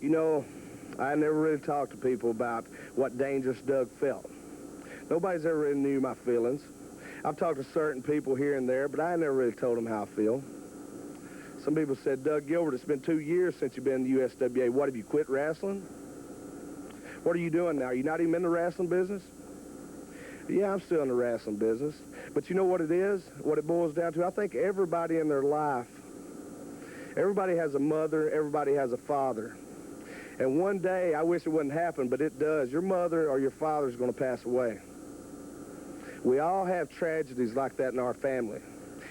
You know, I never really talked to people about what Dangerous Doug felt. Nobody's ever really knew my feelings. I've talked to certain people here and there, but I never really told them how I feel. Some people said, Doug Gilbert, it's been 2 years since you've been in the USWA. What, have you quit wrestling? What are you doing now? Are you not even in the wrestling business? Yeah, I'm still in the wrestling business. But you know what it is? What it boils down to? I think everybody in their life, everybody has a mother, everybody has a father. And one day, I wish it wouldn't happen, but it does. Your mother or your father is going to pass away. We all have tragedies like that in our family,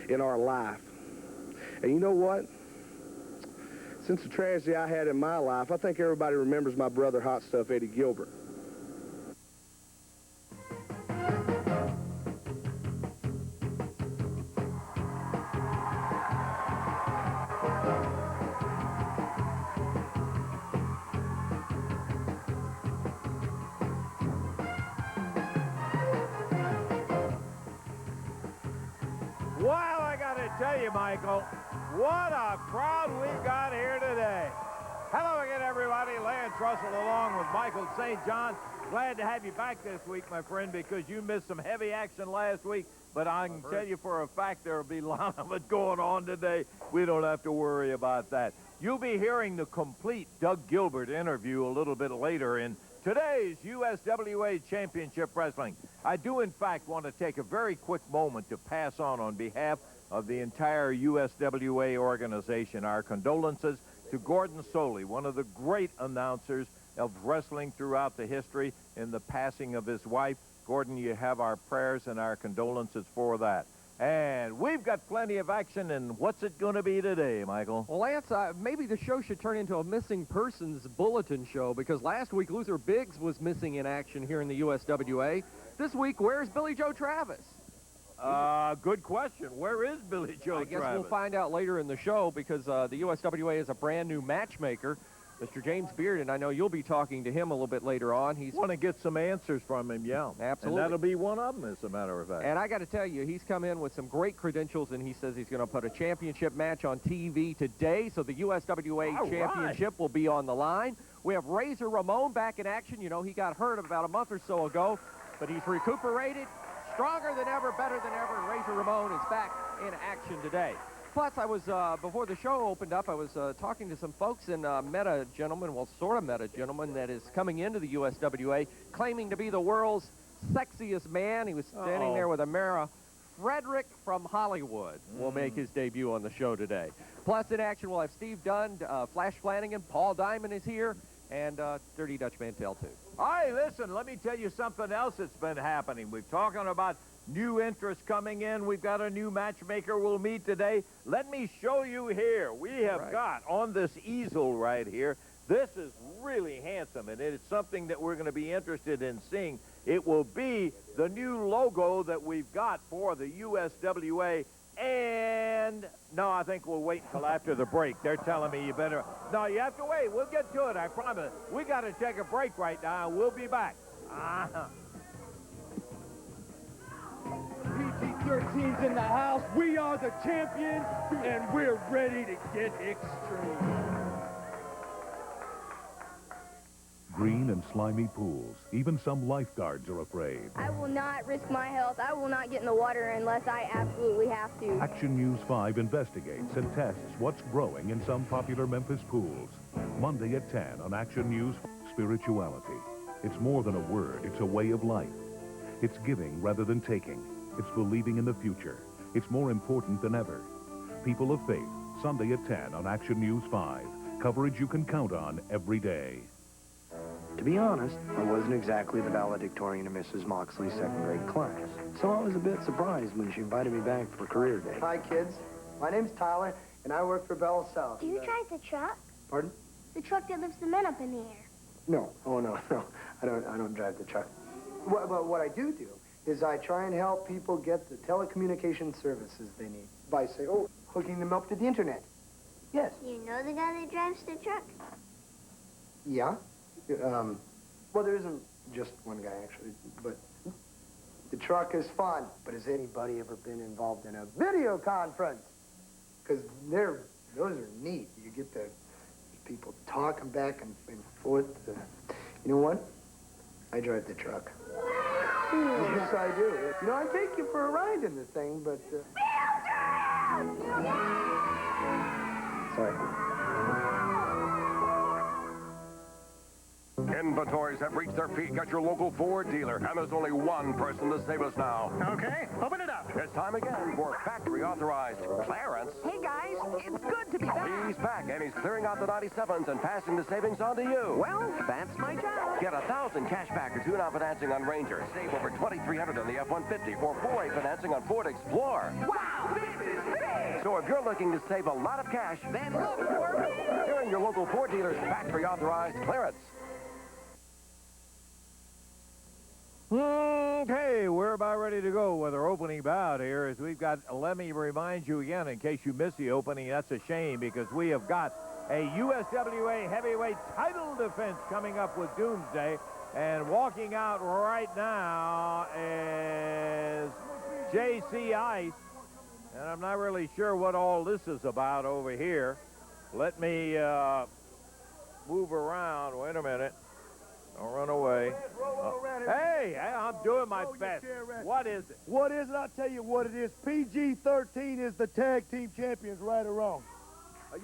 in our life. And you know what? Since the tragedy I had in my life, I think everybody remembers my brother Hot Stuff Eddie Gilbert. Well, I got to tell you, Michael, what a crowd we've got here today. Hello again, everybody. Lance Russell along with Michael St. John. Glad to have you back this week, my friend, because you missed some heavy action last week. But I can tell you for a fact there will be a lot of it going on today. We don't have to worry about that. You'll be hearing the complete Doug Gilbert interview a little bit later in today's USWA Championship Wrestling. I do, in fact, want to take a very quick moment to pass on behalf of the entire USWA organization our condolences to Gordon Soley, one of the great announcers of wrestling throughout the history, in the passing of his wife. Gordon, you have our prayers and our condolences for that. And we've got plenty of action, and what's it going to be today, Michael? Well, Lance, maybe the show should turn into a missing persons bulletin show, because last week Luther Biggs was missing in action here in the USWA. This week, where's Billy Joe Travis? Good question. Where is Billy Joe Travis? I guess we'll find out later in the show, because the USWA is a brand new matchmaker, Mr. James Beard, and I know you'll be talking to him a little bit later on. He's want to get some answers from him, yeah. Absolutely. And that'll be one of them, as a matter of fact. And I got to tell you, he's come in with some great credentials, and he says he's going to put a championship match on TV today, so the USWA championship will be on the line. We have Razor Ramon back in action. You know, he got hurt about a month or so ago, but he's recuperated, stronger than ever, better than ever, and Razor Ramon is back in action today. Plus, I was, before the show opened up, I was talking to some folks and met a gentleman, well, sort of met a gentleman that is coming into the USWA, claiming to be the world's sexiest man. He was standing there with a mirror. Frederick from Hollywood will make his debut on the show today. Plus, in action, we'll have Steve Dunn, Flash Flanagan, Paul Diamond is here, and Dirty Dutch Mantell, too. All right, listen, let me tell you something else that's been happening. We're talking about new interest coming in. We've got a new matchmaker we'll meet today. Let me show you here. We have got on this easel right here. This is really handsome, and it's something that we're going to be interested in seeing. It will be the new logo that we've got for the USWA. And no, I think we'll wait until after the break. They're telling me you better. No, you have to wait. We'll get to it, I promise. We got to take a break right now. We'll be back. PG-13's in the house. We are the champions, and we're ready to get extreme. Green and slimy pools. Even some lifeguards are afraid. I will not risk my health. I will not get in the water unless I absolutely have to. Action News 5 investigates and tests what's growing in some popular Memphis pools. Monday at 10 on Action News. Spirituality. It's more than a word. It's a way of life. It's giving rather than taking. It's believing in the future. It's more important than ever. People of Faith. Sunday at 10 on Action News 5. Coverage you can count on every day. To be honest, I wasn't exactly the valedictorian of Mrs. Moxley's second grade class, so I was a bit surprised when she invited me back for career day. Hi, kids. My name's Tyler, and I work for Bell South. Do you drive the truck? Pardon? The truck that lifts the men up in the air. No. Oh, no. I don't drive the truck. What I do is I try and help people get the telecommunication services they need by, say, hooking them up to the internet. Yes. You know the guy that drives the truck? Yeah. Well, there isn't just one guy, actually, but the truck is fun. But has anybody ever been involved in a video conference? Because those are neat. You get to people talking back and forth. You know what? I drive the truck. Yes, I do. You know, I take you for a ride in the thing, but... Sorry. Inventories have reached their peak at your local Ford dealer, and there's only one person to save us now. Okay, open it up. It's time again for factory-authorized Clarence. Hey, guys, it's good to be back. He's back, and he's clearing out the 97s and passing the savings on to you. Well, that's my job. Get 1,000 cash back or tune-out financing on Ranger. Save over $2,300 on the F-150 for 4A financing on Ford Explorer. Wow, this is big. So if you're looking to save a lot of cash, Then look for me. you're in your local Ford dealer's factory-authorized Clarence. Okay, we're about ready to go with our opening bout here. As we've got, let me remind you again, in case you missed the opening, that's a shame because we have got a USWA heavyweight title defense coming up with Doomsday. And walking out right now is JC Ice. And I'm not really sure what all this is about over here. Let me move around. Wait a minute. Don't run away. Hey, I'm doing my best. What is it? What is it? I'll tell you what it is. PG-13 is the tag team champions, right or wrong?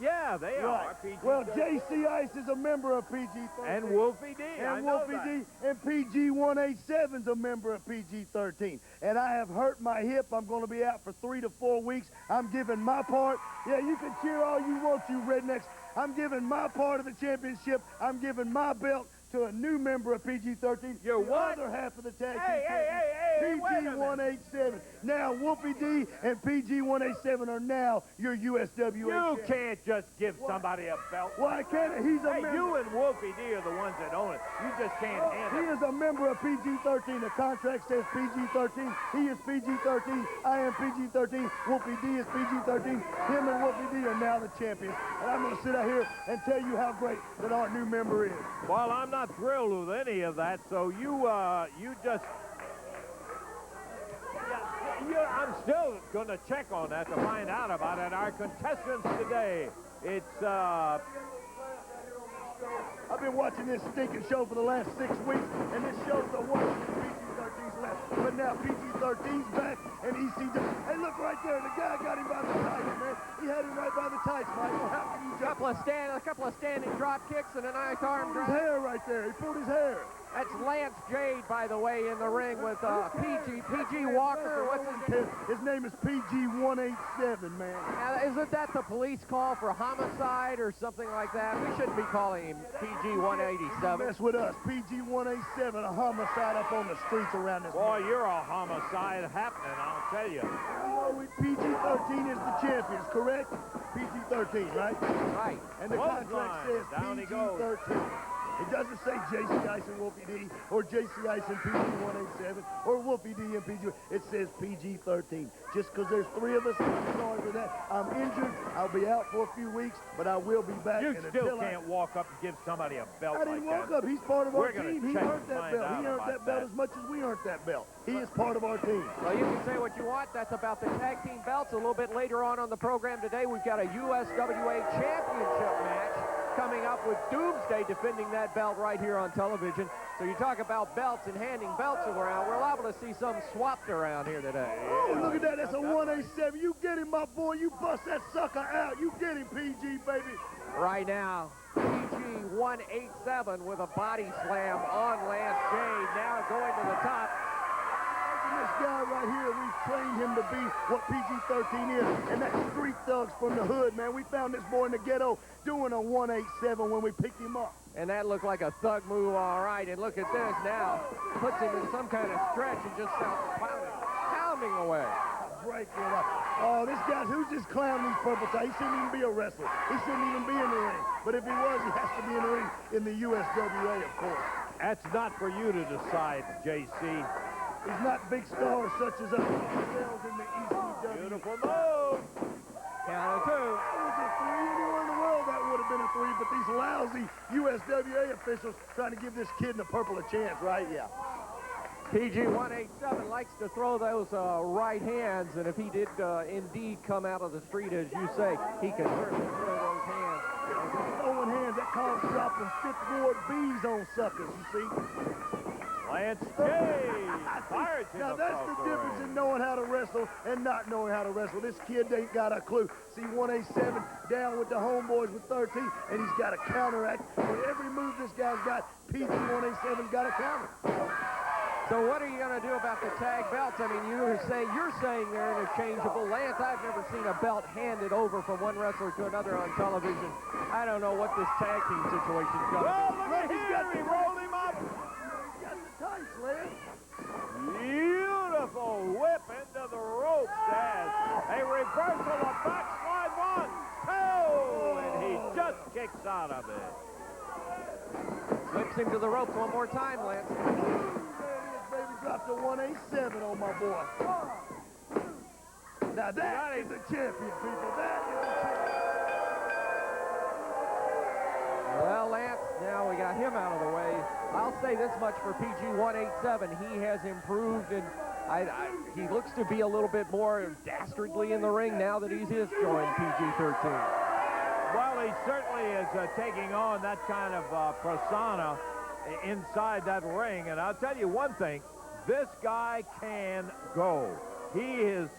Yeah, they are. Right. Well, JC Ice is a member of PG-13. And Wolfie D. And Wolfie D. And PG-187 is a member of PG-13. And I have hurt my hip. I'm going to be out for 3 to 4 weeks. I'm giving my part. Yeah, you can cheer all you want, you rednecks. I'm giving my part of the championship. I'm giving my belt to a new member of PG-13. You're what? The other half of the tag team. Hey, PG-187. Now, Wolfie D and PG-187 are now your USWA You champions. can't just give somebody a belt. Why can't He's a member. You and Wolfie D are the ones that own it. You just can't handle He it. is a member of PG-13. The contract says PG-13. He is PG-13. I am PG-13. Wolfie D is PG-13. Him and Wolfie D are now the champions. And I'm going to sit out here and tell you how great that our new member is. Well, I'm not thrilled with any of that, so you just... I'm still going to check on that to find out about it. Our contestants today, it's... I've been watching this stinking show for the last 6 weeks, and this show's the worst PG-13's left. But now PG-13's back, and ECW... Hey, look right there. The guy got him by the tights, man. He had him right by the tights, Michael. How can you jump? A couple of standing drop kicks and a nice arm His drag. hair right there. He pulled his hair. That's Lance Jade, by the way, in the ring with PG Walker. What's his name? His name is PG-187, man. Isn't that the police call for homicide or something like that? We shouldn't be calling him PG-187. Mess with us. PG-187, a homicide up on the streets around this. Boy, you're a homicide happening, I'll tell you. Oh, PG-13 is the champions, correct? PG-13, right? Right. And the contract says PG-13. It doesn't say JC Ice and Wolfie D, or JC Ice and PG-187, or Wolfie D and PG. It says PG-13. Just because there's 3 of us, I'm sorry for that. I'm injured. I'll be out for a few weeks, but I will be back. You and still can't walk up and give somebody a belt I didn't like walk that. up. He's part of our We're gonna team. He check earned and that find belt. out He earned about that belt that. as much as we earned that belt. He is part of our team. Well, you can say what you want. That's about the tag team belts. A little bit later on the program today, we've got a USWA championship match coming up with Doomsday defending that belt right here on television. So you talk about belts and handing belts around. We're liable to see some swapped around here today. Oh, look at that. That's a 187. You get him, my boy. You bust that sucker out. You get him, PG, baby. Right now, PG-187 with a body slam on Lance Jade. Now going to the top. This guy right here, we've trained him to be what PG-13 is, and that's street thugs from the hood, man. We found this boy in the ghetto doing a 187 when we picked him up. And that looked like a thug move, all right. And look at this now. Puts him in some kind of stretch and just starts pounding away. Break it up. Oh, this guy's, who's this clown, these purple ties? He shouldn't even be a wrestler. He shouldn't even be in the ring. But if he was, he has to be in the ring in the USWA, of course. That's not for you to decide, JC. He's not big stars such as us ourselves in the ECW. Beautiful move. Count of 2. It was a 3. Anywhere in the world that would have been a 3, but these lousy USWA officials trying to give this kid in the purple a chance, right? Yeah. PG-187 likes to throw those right hands, and if he did indeed come out of the street, as you say, he could certainly throw those hands. Throwing hands called dropping Fifth Ward bees on suckers, you see. Lance Jade fires him Now, that's across the the difference ring. in knowing how to wrestle and not knowing how to wrestle. This kid ain't got a clue. See, 187 down with the homeboys with 13, and he's got a counteract. For every move this guy's got, PG 187's got a counter. So what are you going to do about the tag belts? I mean, you're saying they're interchangeable. Lance, I've never seen a belt handed over from one wrestler to another on television. I don't know what this tag team situation's going to Well, be. look at here. He rolled him up. He's got the tights, Lance. Beautiful whip into the ropes. As a reversal of backslide 1, 2, and he just kicks out of it. Slips him to the ropes one more time, Lance. Baby, dropped a 187 on my boy. Now that is a champion, people. That is a champion. Well, Lance, now we got him out of the way. I'll say this much for PG 187. He has improved, and he looks to be a little bit more dastardly in the ring now that he's joined PG 13. Well, he certainly is taking on that kind of persona inside that ring. And I'll tell you one thing, this guy can go. He has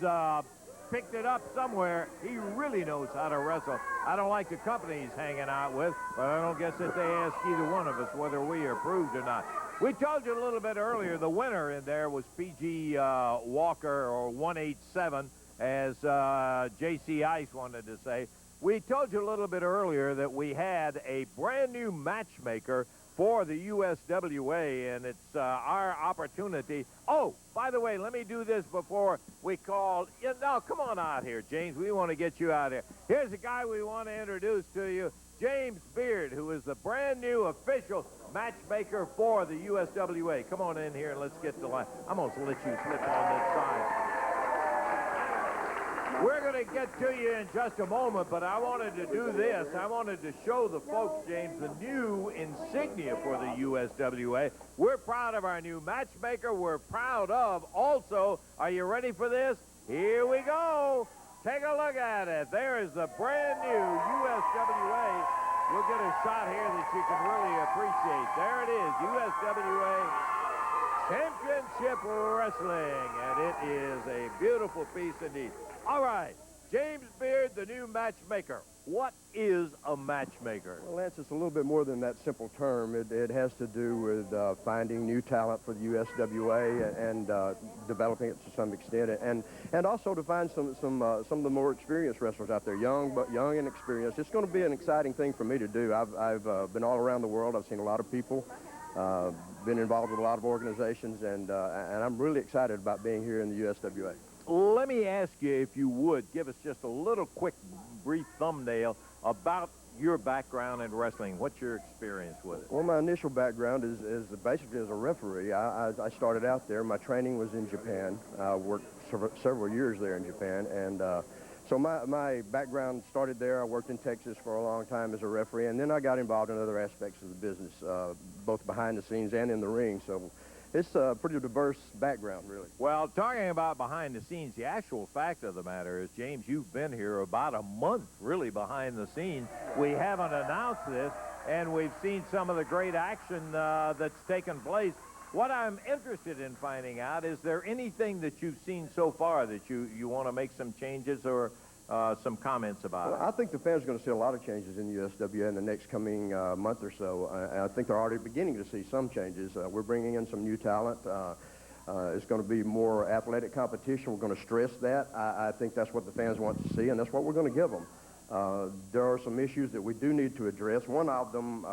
picked it up somewhere. He really knows how to wrestle. I don't like the company he's hanging out with, but I don't guess that they ask either one of us whether we are approved or not. We told you a little bit earlier, the winner in there was PG Walker, or 187, as J.C. Ice wanted to say. We told you a little bit earlier that we had a brand new matchmaker for the USWA, and it's our opportunity. Oh, by the way, let me do this before we call. No, come on out here, James. We want to get you out here. Here's a guy we want to introduce to you, James Beard, who is the brand new official matchmaker for the USWA. Come on in here and let's get the line. I'm going to let you slip on this side. We're going to get to you in just a moment, but I wanted to do this. I wanted to show the folks, James, the new insignia for the USWA. We're proud of our new matchmaker. We're proud of also, are you ready for this? Here we go. Take a look at it. There is the brand new USWA. We'll get a shot here that you can really appreciate. There it is, USWA Championship Wrestling, and it is a beautiful piece indeed. All right, James Beard, the new matchmaker. What is a matchmaker? Well, Lance, it's a little bit more than that simple term. It has to do with finding new talent for the USWA and developing it to some extent, and also to find some of the more experienced wrestlers out there, young and experienced. It's going to be an exciting thing for me to do. I've been all around the world. I've seen a lot of people, been involved with a lot of organizations, and I'm really excited about being here in the USWA. Let me ask you, if you would, give us just a little quick, brief thumbnail about your background in wrestling. What's your experience with it? Well, my initial background is basically as a referee. I started out there. My training was in Japan. I worked several years there in Japan, and so my background started there. I worked in Texas for a long time as a referee, and then I got involved in other aspects of the business, both behind the scenes and in the ring. So it's a pretty diverse background, really. Well, talking about behind the scenes, the actual fact of the matter is, James, you've been here about a month, really, behind the scenes. We haven't announced this, and we've seen some of the great action that's taken place. What I'm interested in finding out, is there anything that you've seen so far that you want to make some changes or some comments about it? I think the fans are going to see a lot of changes in the USWA in the next coming month or so. I think they're already beginning to see some changes. We're bringing in some new talent. It's going to be more athletic competition. We're going to stress that. I think that's what the fans want to see, and that's what we're going to give them. There are some issues that we do need to address. One of them,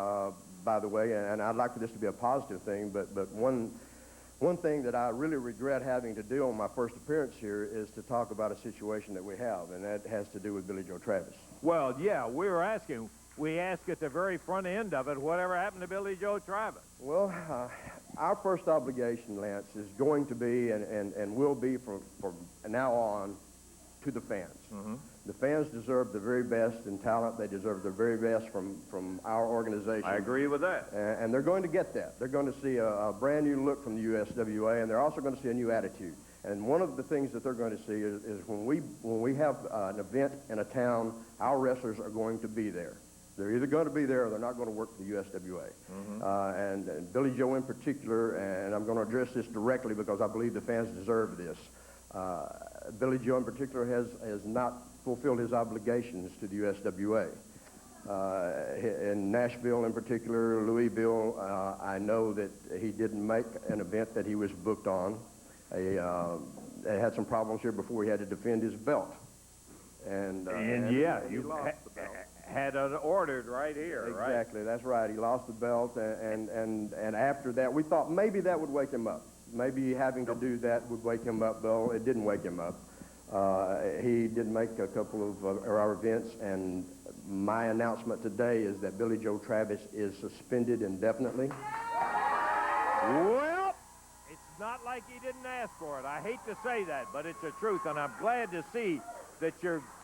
by the way, and I'd like for this to be a positive thing, but one thing that I really regret having to do on my first appearance here is to talk about a situation that we have, and that has to do with Billy Joe Travis. Well, yeah, we asked at the very front end of it, whatever happened to Billy Joe Travis? Well, our first obligation, Lance, is going to be and will be from now on to the fans. Mm-hmm. The fans deserve the very best in talent. They deserve the very best from our organization. I agree with that. And they're going to get that. They're going to see a brand new look from the USWA, and they're also going to see a new attitude. And one of the things that they're going to see is when we have an event in a town, our wrestlers are going to be there. They're either going to be there or they're not going to work for the USWA. And Billy Joe in particular, and I'm going to address this directly because I believe the fans deserve this. Billy Joe in particular has not fulfilled his obligations to the USWA. In Nashville in particular, Louisville, I know that he didn't make an event that he was booked on. He had some problems here before he had to defend his belt. And yeah, he you lost the belt. had it ordered right here, right? Exactly, that's right. He lost the belt, and after that, we thought maybe that would wake him up. Maybe having to do that would wake him up, though it didn't wake him up. He did make a couple of our events, and my announcement today is that Billy Joe Travis is suspended indefinitely. Well, it's not like he didn't ask for it. I hate to say that, but it's the truth, and I'm glad to see that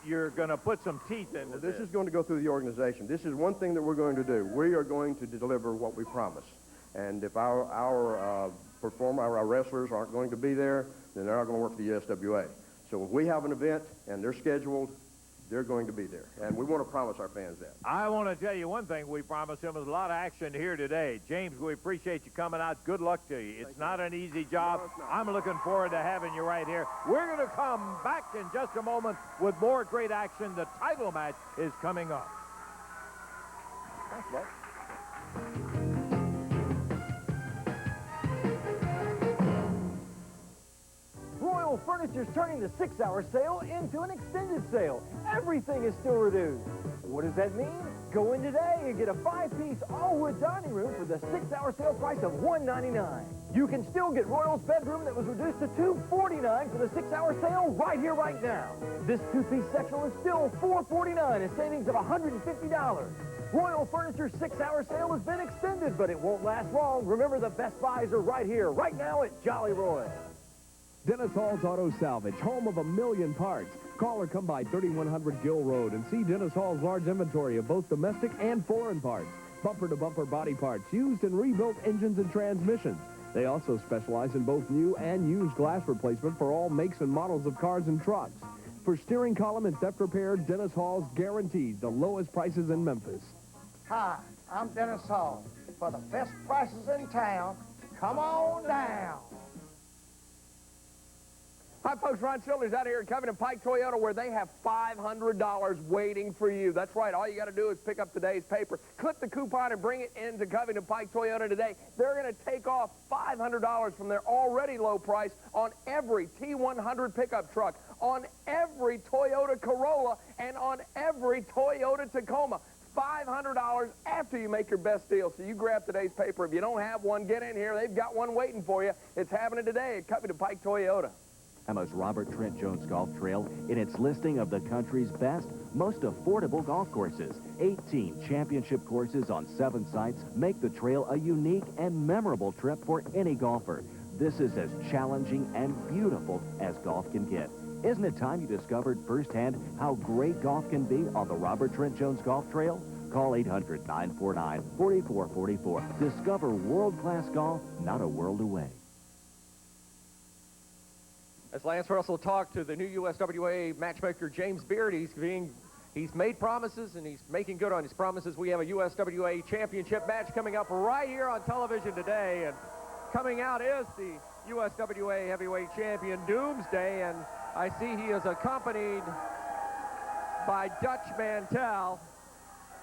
you're going to put some teeth into This is going to go through the organization. This is one thing that we're going to do. We are going to deliver what we promise. And if our wrestlers aren't going to be there, then they're not going to work for the USWA. So if we have an event and they're scheduled, they're going to be there. And we want to promise our fans that. I want to tell you one thing we promised him is a lot of action here today. James, we appreciate you coming out. Good luck to you. It's not an easy job. I'm looking forward to having you right here. We're going to come back in just a moment with more great action. The title match is coming up. Thanks, Buck. Royal Furniture's turning the 6-hour sale into an extended sale. Everything is still reduced. What does that mean? Go in today and get a 5-piece all-wood dining room for the 6-hour sale price of $199. You can still get Royal's bedroom that was reduced to $249 for the 6-hour sale right here, right now. This 2-piece sectional is still $449, a savings of $150. Royal Furniture's 6-hour sale has been extended, but it won't last long. Remember, the best buys are right here, right now at Jolly Royal. Dennis Hall's Auto Salvage, home of a million parts. Call or come by 3100 Gill Road and see Dennis Hall's large inventory of both domestic and foreign parts. Bumper-to-bumper body parts, used and rebuilt engines and transmissions. They also specialize in both new and used glass replacement for all makes and models of cars and trucks. For steering column and theft repair, Dennis Hall's guaranteed the lowest prices in Memphis. Hi, I'm Dennis Hall. For the best prices in town, come on down. Hi, folks. Ron Childers out here at Covington Pike Toyota, where they have $500 waiting for you. That's right. All you got to do is pick up today's paper, clip the coupon, and bring it into Covington Pike Toyota today. They're going to take off $500 from their already low price on every T100 pickup truck, on every Toyota Corolla, and on every Toyota Tacoma. $500 after you make your best deal. So you grab today's paper. If you don't have one, get in here. They've got one waiting for you. It's happening today at Covington Pike Toyota. Emma's Robert Trent Jones Golf Trail in its listing of the country's best, most affordable golf courses. 18 championship courses on 7 sites make the trail a unique and memorable trip for any golfer. This is as challenging and beautiful as golf can get. Isn't it time you discovered firsthand how great golf can be on the Robert Trent Jones Golf Trail? Call 800-949-4444. Discover world-class golf, not a world away. As Lance Russell talked to the new USWA matchmaker James Beard, he's made promises and he's making good on his promises. We have a USWA championship match coming up right here on television today, and coming out is the USWA heavyweight champion Doomsday, and I see he is accompanied by Dutch Mantell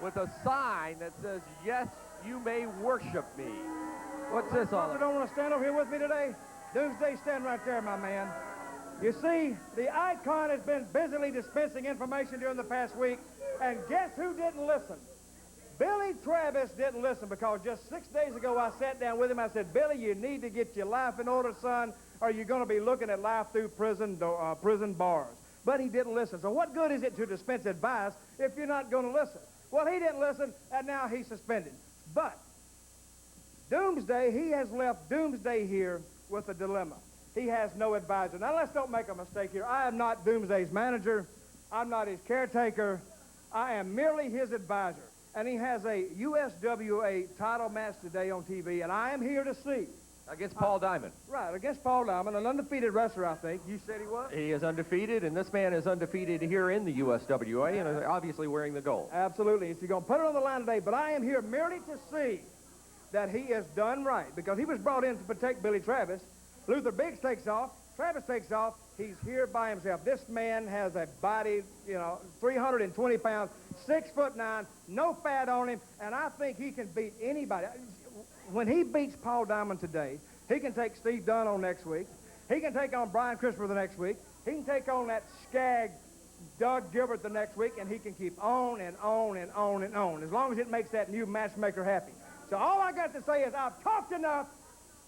with a sign that says, "Yes, you may worship me." What's this all about? You don't want to stand over here with me today? Doomsday, stand right there, my man. You see, the icon has been busily dispensing information during the past week, and guess who didn't listen? Billy Travis didn't listen, because just 6 days ago I sat down with him. I said, Billy, you need to get your life in order, son, or you're going to be looking at life through prison bars. But he didn't listen. So what good is it to dispense advice if you're not going to listen? Well, he didn't listen, and now he's suspended. But Doomsday, he has left Doomsday here with a dilemma. He has no advisor. Now, let's don't make a mistake here. I am not Doomsday's manager. I'm not his caretaker. I am merely his advisor. And he has a USWA title match today on TV, and I am here to see Against Paul Diamond. Right, against Paul Diamond, an undefeated wrestler, I think. You said he was? He is undefeated, and this man is undefeated here in the USWA, and obviously wearing the gold. Absolutely. He's going to put it on the line today, but I am here merely to see that he has done right, because he was brought in to protect Billy Travis. Luther Biggs takes off. Travis takes off. He's here by himself. This man has a body, 320 pounds, 6'9", no fat on him, and I think he can beat anybody. When he beats Paul Diamond today, he can take Steve Dunn on next week. He can take on Brian Christopher the next week. He can take on that skag Doug Gilbert the next week, and he can keep on and on and on and on, as long as it makes that new matchmaker happy. So all I got to say is I've talked enough.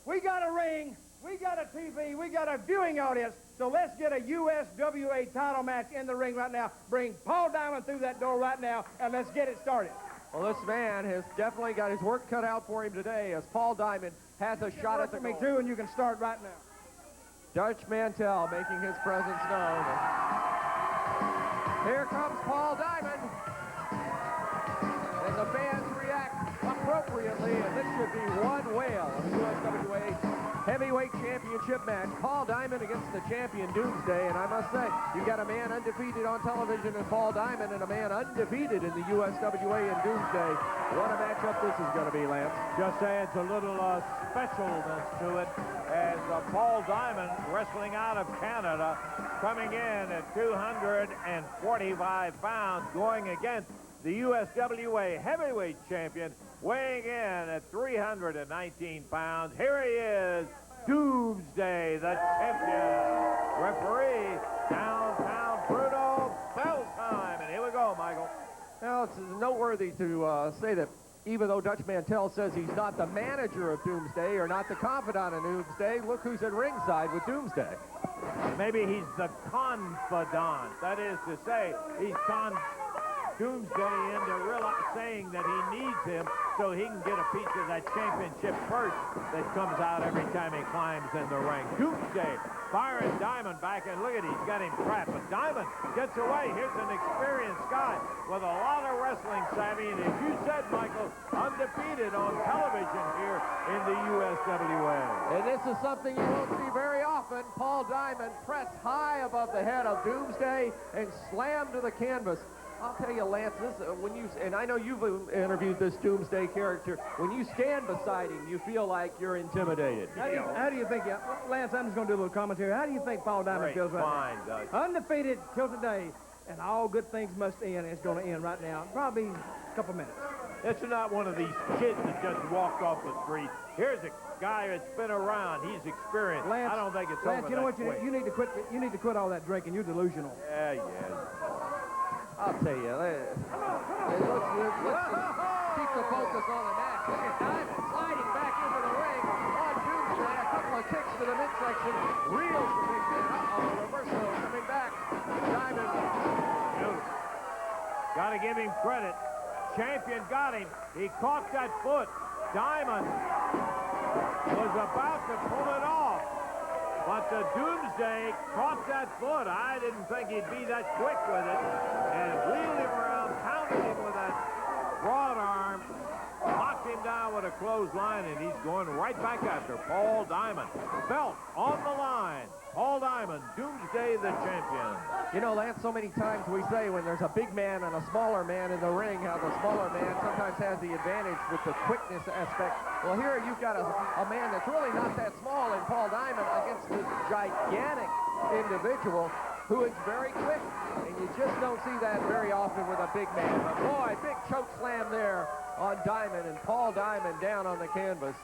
We got a ring. We got a TV. We got a viewing audience. So let's get a USWA title match in the ring right now. Bring Paul Diamond through that door right now, and let's get it started. Well, this man has definitely got his work cut out for him today, as Paul Diamond has a shot at the me gold. too, and you can start right now. Dutch Mantell making his presence known. Here comes Paul Diamond. And the fans react appropriately, and this should be one whale of the USWA Heavyweight Championship match. Paul Diamond against the champion Doomsday, and I must say, you got a man undefeated on television in Paul Diamond and a man undefeated in the USWA in Doomsday. What a matchup this is going to be, Lance. Just adds a little specialness to it, as Paul Diamond, wrestling out of Canada, coming in at 245 pounds, going against the USWA heavyweight champion, weighing in at 319 pounds. Here he is, Doomsday, the champion. Referee, downtown Bruno, bell time. And here we go, Michael. Now, it's noteworthy to say that even though Dutch Mantell says he's not the manager of Doomsday or not the confidant of Doomsday, look who's at ringside with Doomsday. Maybe he's the confidant. That is to say, he's Doomsday into saying that he needs him so he can get a piece of that championship purse that comes out every time he climbs in the ring. Doomsday firing Diamond back, and look at he's got him trapped, but Diamond gets away. Here's an experienced guy with a lot of wrestling savvy, and as you said, Michael, undefeated on television here in the USWA. And this is something you won't see very often. Paul Diamond pressed high above the head of Doomsday and slammed to the canvas. I'll tell you, Lance, this, and I know you've interviewed this Doomsday character, when you stand beside him, you feel like you're intimidated. How do you think, Lance, I'm just going to do a little commentary. How do you think Paul Diamond feels right now? Undefeated till today, and all good things must end. It's going to end right now, probably a couple minutes. It's not one of these kids that just walked off the street. Here's a guy that's been around. He's experienced. Lance, I don't think it's Lance, over you know what quick. you need to quit. You need to quit all that drinking. You're delusional. Yeah. I'll tell you, let's keep the focus on the match. Look at Diamond sliding back into the ring on Doomsday. A couple of kicks to the midsection. Reels the big man. Roberson coming back. Diamond. Got to give him credit. Champion got him. He caught that foot. Diamond was about to pull it off. But the Doomsday caught that foot. I didn't think he'd be that quick with it. And wheeled him around, pounded him with that broad arm, knocked him down with a clothesline, and he's going right back after Paul Diamond. Belt on the line. Paul Diamond, Doomsday the champion. You know, Lance, so many times we say when there's a big man and a smaller man in the ring, how the smaller man sometimes has the advantage with the quickness aspect. Well, here you've got a man that's really not that small in Paul Diamond against this gigantic individual who is very quick. And you just don't see that very often with a big man. But boy, big choke slam there on Diamond, and Paul Diamond down on the canvas.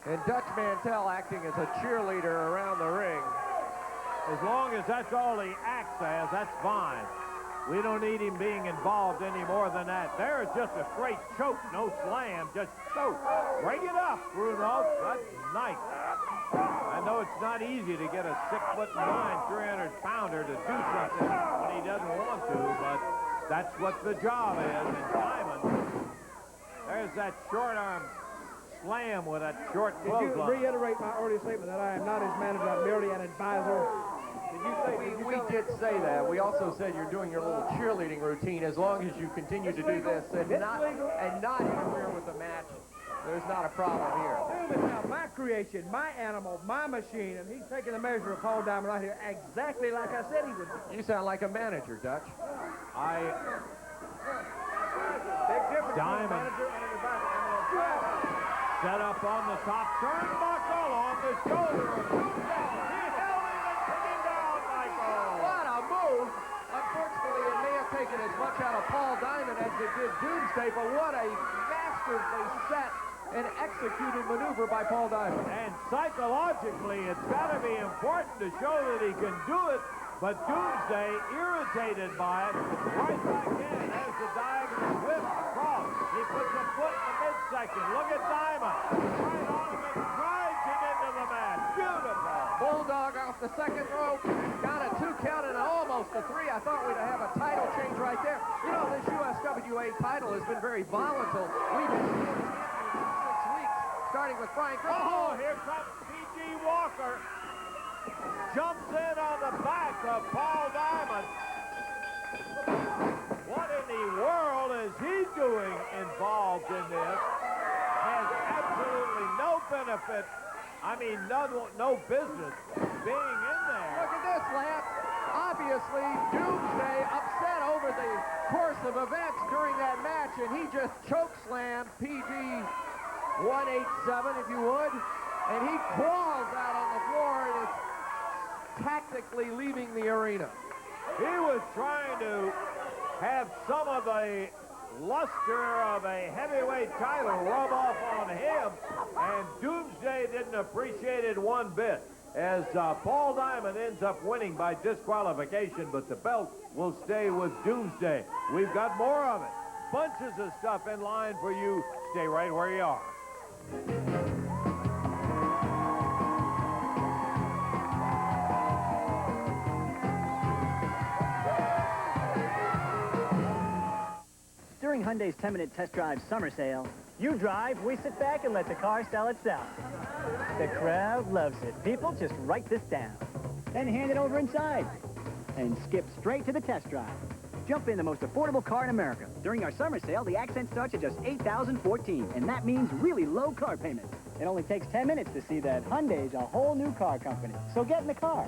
And Dutch Mantell acting as a cheerleader around the ring. As long as that's all he acts as, that's fine. We don't need him being involved any more than that. There's just a straight choke, no slam, just choke. Bring it up, Bruno. That's nice. I know it's not easy to get a 6'9", 300-pounder to do something when he doesn't want to, but that's what the job is. And Diamond, there's that short arm slam with that short clothesline. Did you reiterate my earlier statement that I am not his manager, I'm merely an advisor? We did say that. We also said you're doing your little cheerleading routine as long as you continue to do this and not interfere with the match. there's not a problem here. Doom is now my creation, my animal, my machine, and he's taking the measure of Paul Diamond right here, exactly like I said he would do. You sound like a manager, Dutch. Big difference between Diamond. manager and an advisor. Set up on the top turnbuckle on the shoulder of Doomsday. He held him and took him down, Michael. What a move! Unfortunately, it may have taken as much out of Paul Diamond as it did Doomsday, but what a masterfully set and executed maneuver by Paul Diamond. And psychologically, it's got to be important to show that he can do it, but Doomsday, irritated by it, right back in as the diagonal whip across. He puts a foot in the midsection. Look at Diamond. Right on him and drives him into the mat. Beautiful. Bulldog off the second rope. Got a 2 count and almost a 3. I thought we'd have a title change right there. You know, this USWA title has been very volatile. We've been champions for 6 weeks, starting with Brian Griffin. Oh, here comes P.G. Walker. Jumps in on the back of Paul Diamond. What in the world is he doing involved in this? Has absolutely no benefit. I mean, no business being in there. Look at this, Lance. Obviously, Doomsday upset over the course of events during that match, and he just chokeslammed PG 187, if you would, and he crawls out on the floor and is tactically leaving the arena. He was trying to have some of the luster of a heavyweight title rub off on him, and Doomsday didn't appreciate it one bit, as Paul Diamond ends up winning by disqualification, but the belt will stay with Doomsday. We've got more of it. Bunches of stuff in line for you. Stay right where you are. During Hyundai's 10-minute test drive summer sale, you drive, we sit back and let the car sell itself. The crowd loves it. People, just write this down. Then hand it over inside. And skip straight to the test drive. Jump in the most affordable car in America. During our summer sale, the Accent starts at just $8,014, and that means really low car payments. It only takes 10 minutes to see that Hyundai's a whole new car company. So get in the car.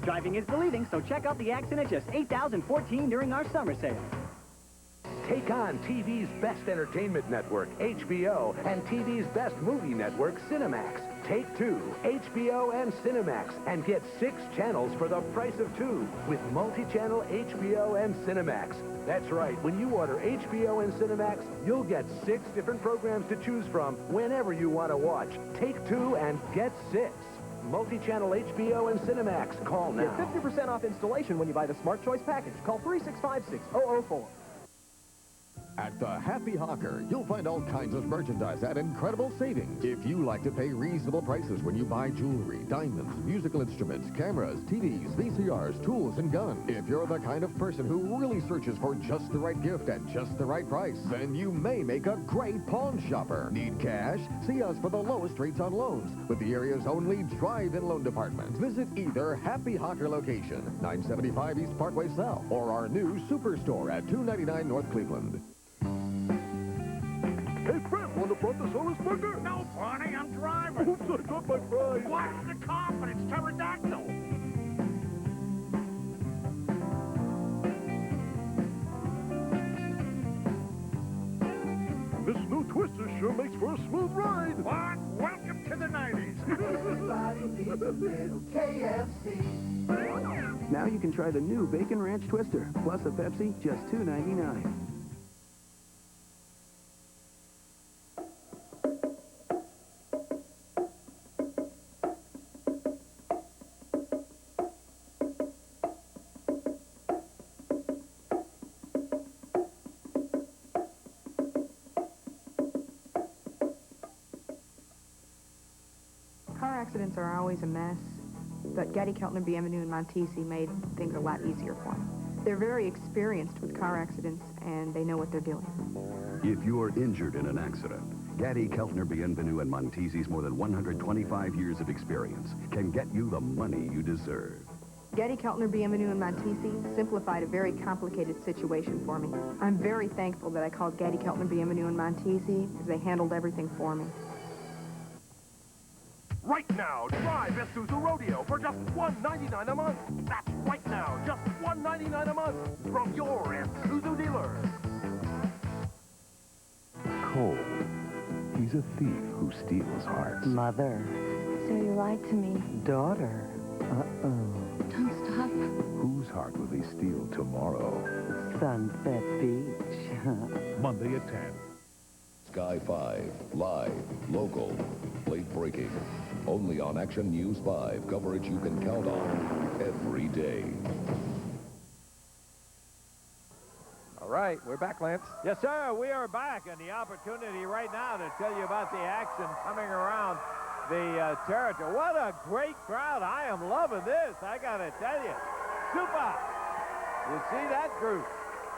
Driving is believing, so check out the Accent at just $8,014 during our summer sale. Take on TV's best entertainment network, HBO, and TV's best movie network, Cinemax. Take 2, HBO and Cinemax, and get 6 channels for the price of 2 with multi-channel HBO and Cinemax. That's right, when you order HBO and Cinemax, you'll get 6 different programs to choose from whenever you want to watch. Take 2 and get 6. Multi-channel HBO and Cinemax. Call now. Get 50% off installation when you buy the Smart Choice package. Call 365-6004. At the Happy Hawker, you'll find all kinds of merchandise at incredible savings. If you like to pay reasonable prices when you buy jewelry, diamonds, musical instruments, cameras, TVs, VCRs, tools, and guns. If you're the kind of person who really searches for just the right gift at just the right price, then you may make a great pawn shopper. Need cash? See us for the lowest rates on loans with the area's only drive-in loan department. Visit either Happy Hawker location, 975 East Parkway South, or our new Superstore at 299 North Cleveland. Hey, Fred, want a brontosaurus burger? No, Barney, I'm driving. Oops, I got my fries. Watch the confidence, pterodactyl. This new Twister sure makes for a smooth ride. What? Welcome to the 90s. KFC. Now you can try the new Bacon Ranch Twister, plus a Pepsi, just $2.99. Car accidents are always a mess, but Getty, Keltner, Bienvenu, and Montesi made things a lot easier for me. They're very experienced with car accidents, and they know what they're doing. If you're injured in an accident, Gaddy, Keltner, Bienvenu, and Montesi's more than 125 years of experience can get you the money you deserve. Getty, Keltner, Bienvenu, and Montesi simplified a very complicated situation for me. I'm very thankful that I called Getty, Keltner, Bienvenu, and Montesi because they handled everything for me. Right now, drive Isuzu Rodeo for just $199 a month. That's right now, just $199 a month from your Isuzu dealer. Cole. He's a thief who steals hearts. Mother. So you lied to me. Daughter. Uh-oh. Don't stop. Whose heart will he steal tomorrow? Sunset Beach. Monday at 10. Sky 5, live, local, late breaking. Only on Action News 5, coverage you can count on every day. All right, we're back, Lance. Yes, sir, we are back, and the opportunity right now to tell you about the action coming around the territory. What a great crowd. I am loving this, I got to tell you. Super. You see that group.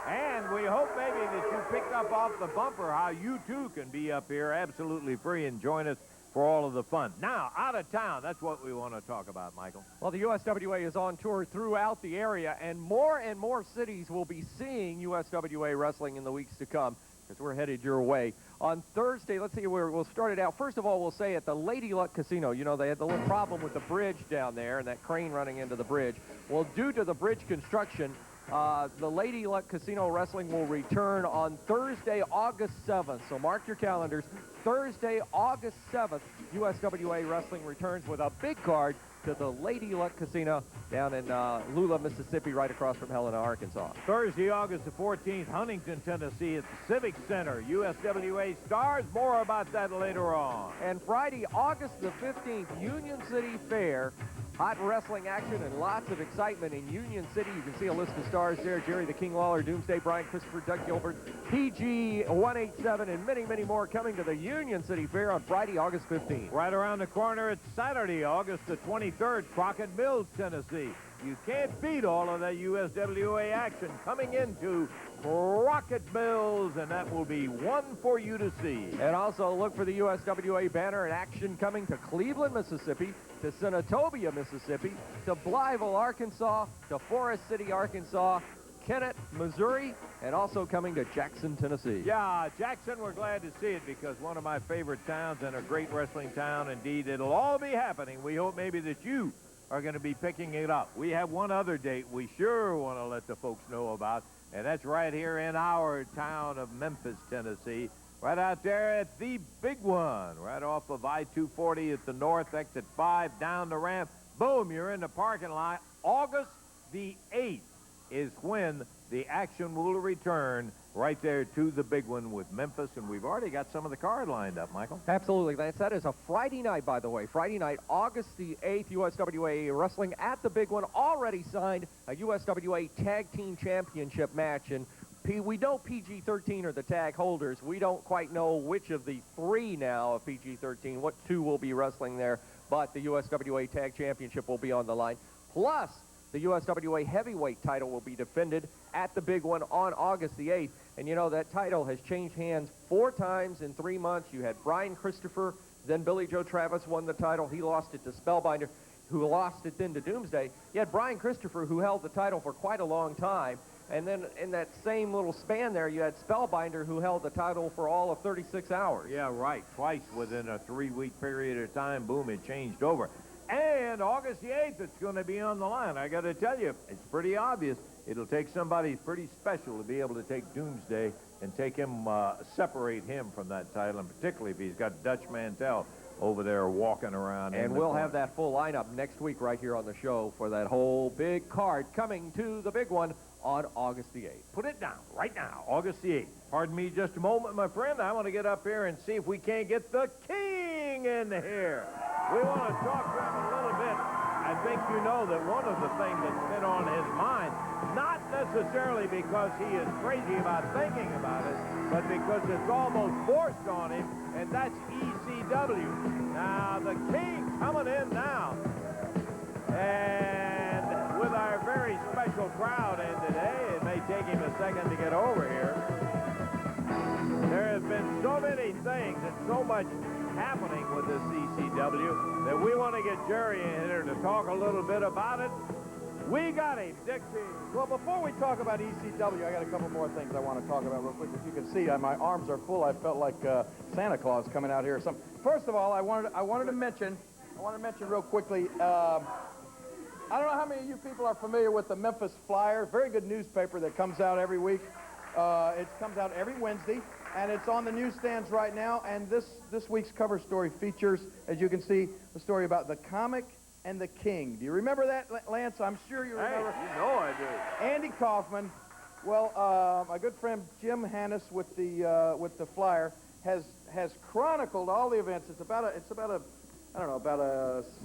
And we hope maybe that you picked up off the bumper how you, too, can be up here absolutely free and join us for all of the fun. Now, out of town, that's what we want to talk about, Michael. Well, the USWA is on tour throughout the area, and more cities will be seeing USWA wrestling in the weeks to come, because we're headed your way. On Thursday, let's see where we'll start it out. First of all, we'll say at the Lady Luck Casino. You know, they had the little problem with the bridge down there and that crane running into the bridge. Well, due to the bridge construction, the Lady Luck Casino Wrestling will return on Thursday, August 7th. So mark your calendars. Thursday, August 7th, USWA Wrestling returns with a big card to the Lady Luck Casino down in Lula, Mississippi, right across from Helena, Arkansas. Thursday, August the 14th, Huntington, Tennessee at the Civic Center. USWA Stars. More about that later on. And Friday, August the 15th, Union City Fair. Hot wrestling action and lots of excitement in Union City. You can see a list of stars there. Jerry the King Lawler, Doomsday, Brian Christopher, Doug Gilbert, PG 187, and many, many more coming to the Union City Fair on Friday, August 15th. Right around the corner, it's Saturday, August the 23rd, Crockett Mills, Tennessee. You can't beat all of that USWA action coming into Crockett Mills, and that will be one for you to see. And also look for the USWA banner and action coming to Cleveland, Mississippi, to Senatobia, Mississippi, to Blytheville, Arkansas, to Forest City, Arkansas, Kennett, Missouri, and also coming to Jackson, Tennessee. Yeah, Jackson, we're glad to see it because one of my favorite towns and a great wrestling town indeed. It'll all be happening. We hope maybe that you are going to be picking it up. We have one other date we sure want to let the folks know about, and that's right here in our town of Memphis, Tennessee, right out there at the big one, right off of I-240 at the north, exit 5, down the ramp. Boom, you're in the parking lot. August the 8th is when the action will return right there to the big one with Memphis, and we've already got some of the card lined up, Michael. Absolutely, Lance. That is a Friday night, by the way. Friday night, August the 8th, USWA Wrestling at the big one. Already signed a USWA Tag Team Championship match, and we know PG-13 are the tag holders. We don't quite know which of the three now of PG-13, what two will be wrestling there, but the USWA Tag Championship will be on the line. Plus, the USWA Heavyweight title will be defended at the big one on August the 8th. And you know, that title has changed hands 4 times in 3 months. You had Brian Christopher, then Billy Joe Travis won the title. He lost it to Spellbinder, who lost it then to Doomsday. You had Brian Christopher, who held the title for quite a long time. And then in that same little span there, you had Spellbinder, who held the title for all of 36 hours. Yeah, right. Twice within a 3-week period of time, boom, it changed over. And August the 8th, it's going to be on the line. I got to tell you, it's pretty obvious. It'll take somebody pretty special to be able to take Doomsday and take him, separate him from that title, and particularly if he's got Dutch Mantell over there walking around. And we'll have that full lineup next week right here on the show for that whole big card coming to the big one on August the 8th. Put it down right now, August the 8th. Pardon me just a moment, my friend. I want to get up here and see if we can't get the King in here. We want to talk to him a little bit. I think you know that one of the things that's been on his mind, not necessarily because he is crazy about thinking about it, but because it's almost forced on him, and that's ECW. Now, the King coming in now. And with our very special crowd in today, it may take him a second to get over here. There have been so many things and so much happening with this ECW that we want to get Jerry in here to talk a little bit about it. We got him, Dick P. Well, before we talk about ECW, I got a couple more things I want to talk about real quick. As you can see, my arms are full. I felt like Santa Claus coming out here or something. First of all, I wanted to mention real quickly. I don't know how many of you people are familiar with the Memphis Flyer. Very good newspaper that comes out every week. It comes out every Wednesday, and it's on the newsstands right now. And this week's cover story features, as you can see, the story about the Comic and the King. Do you remember that, Lance? I'm sure you remember. Hey, you know I do. Andy Kaufman. Well, my good friend Jim Hannes with the Flyer has chronicled all the events. It's about a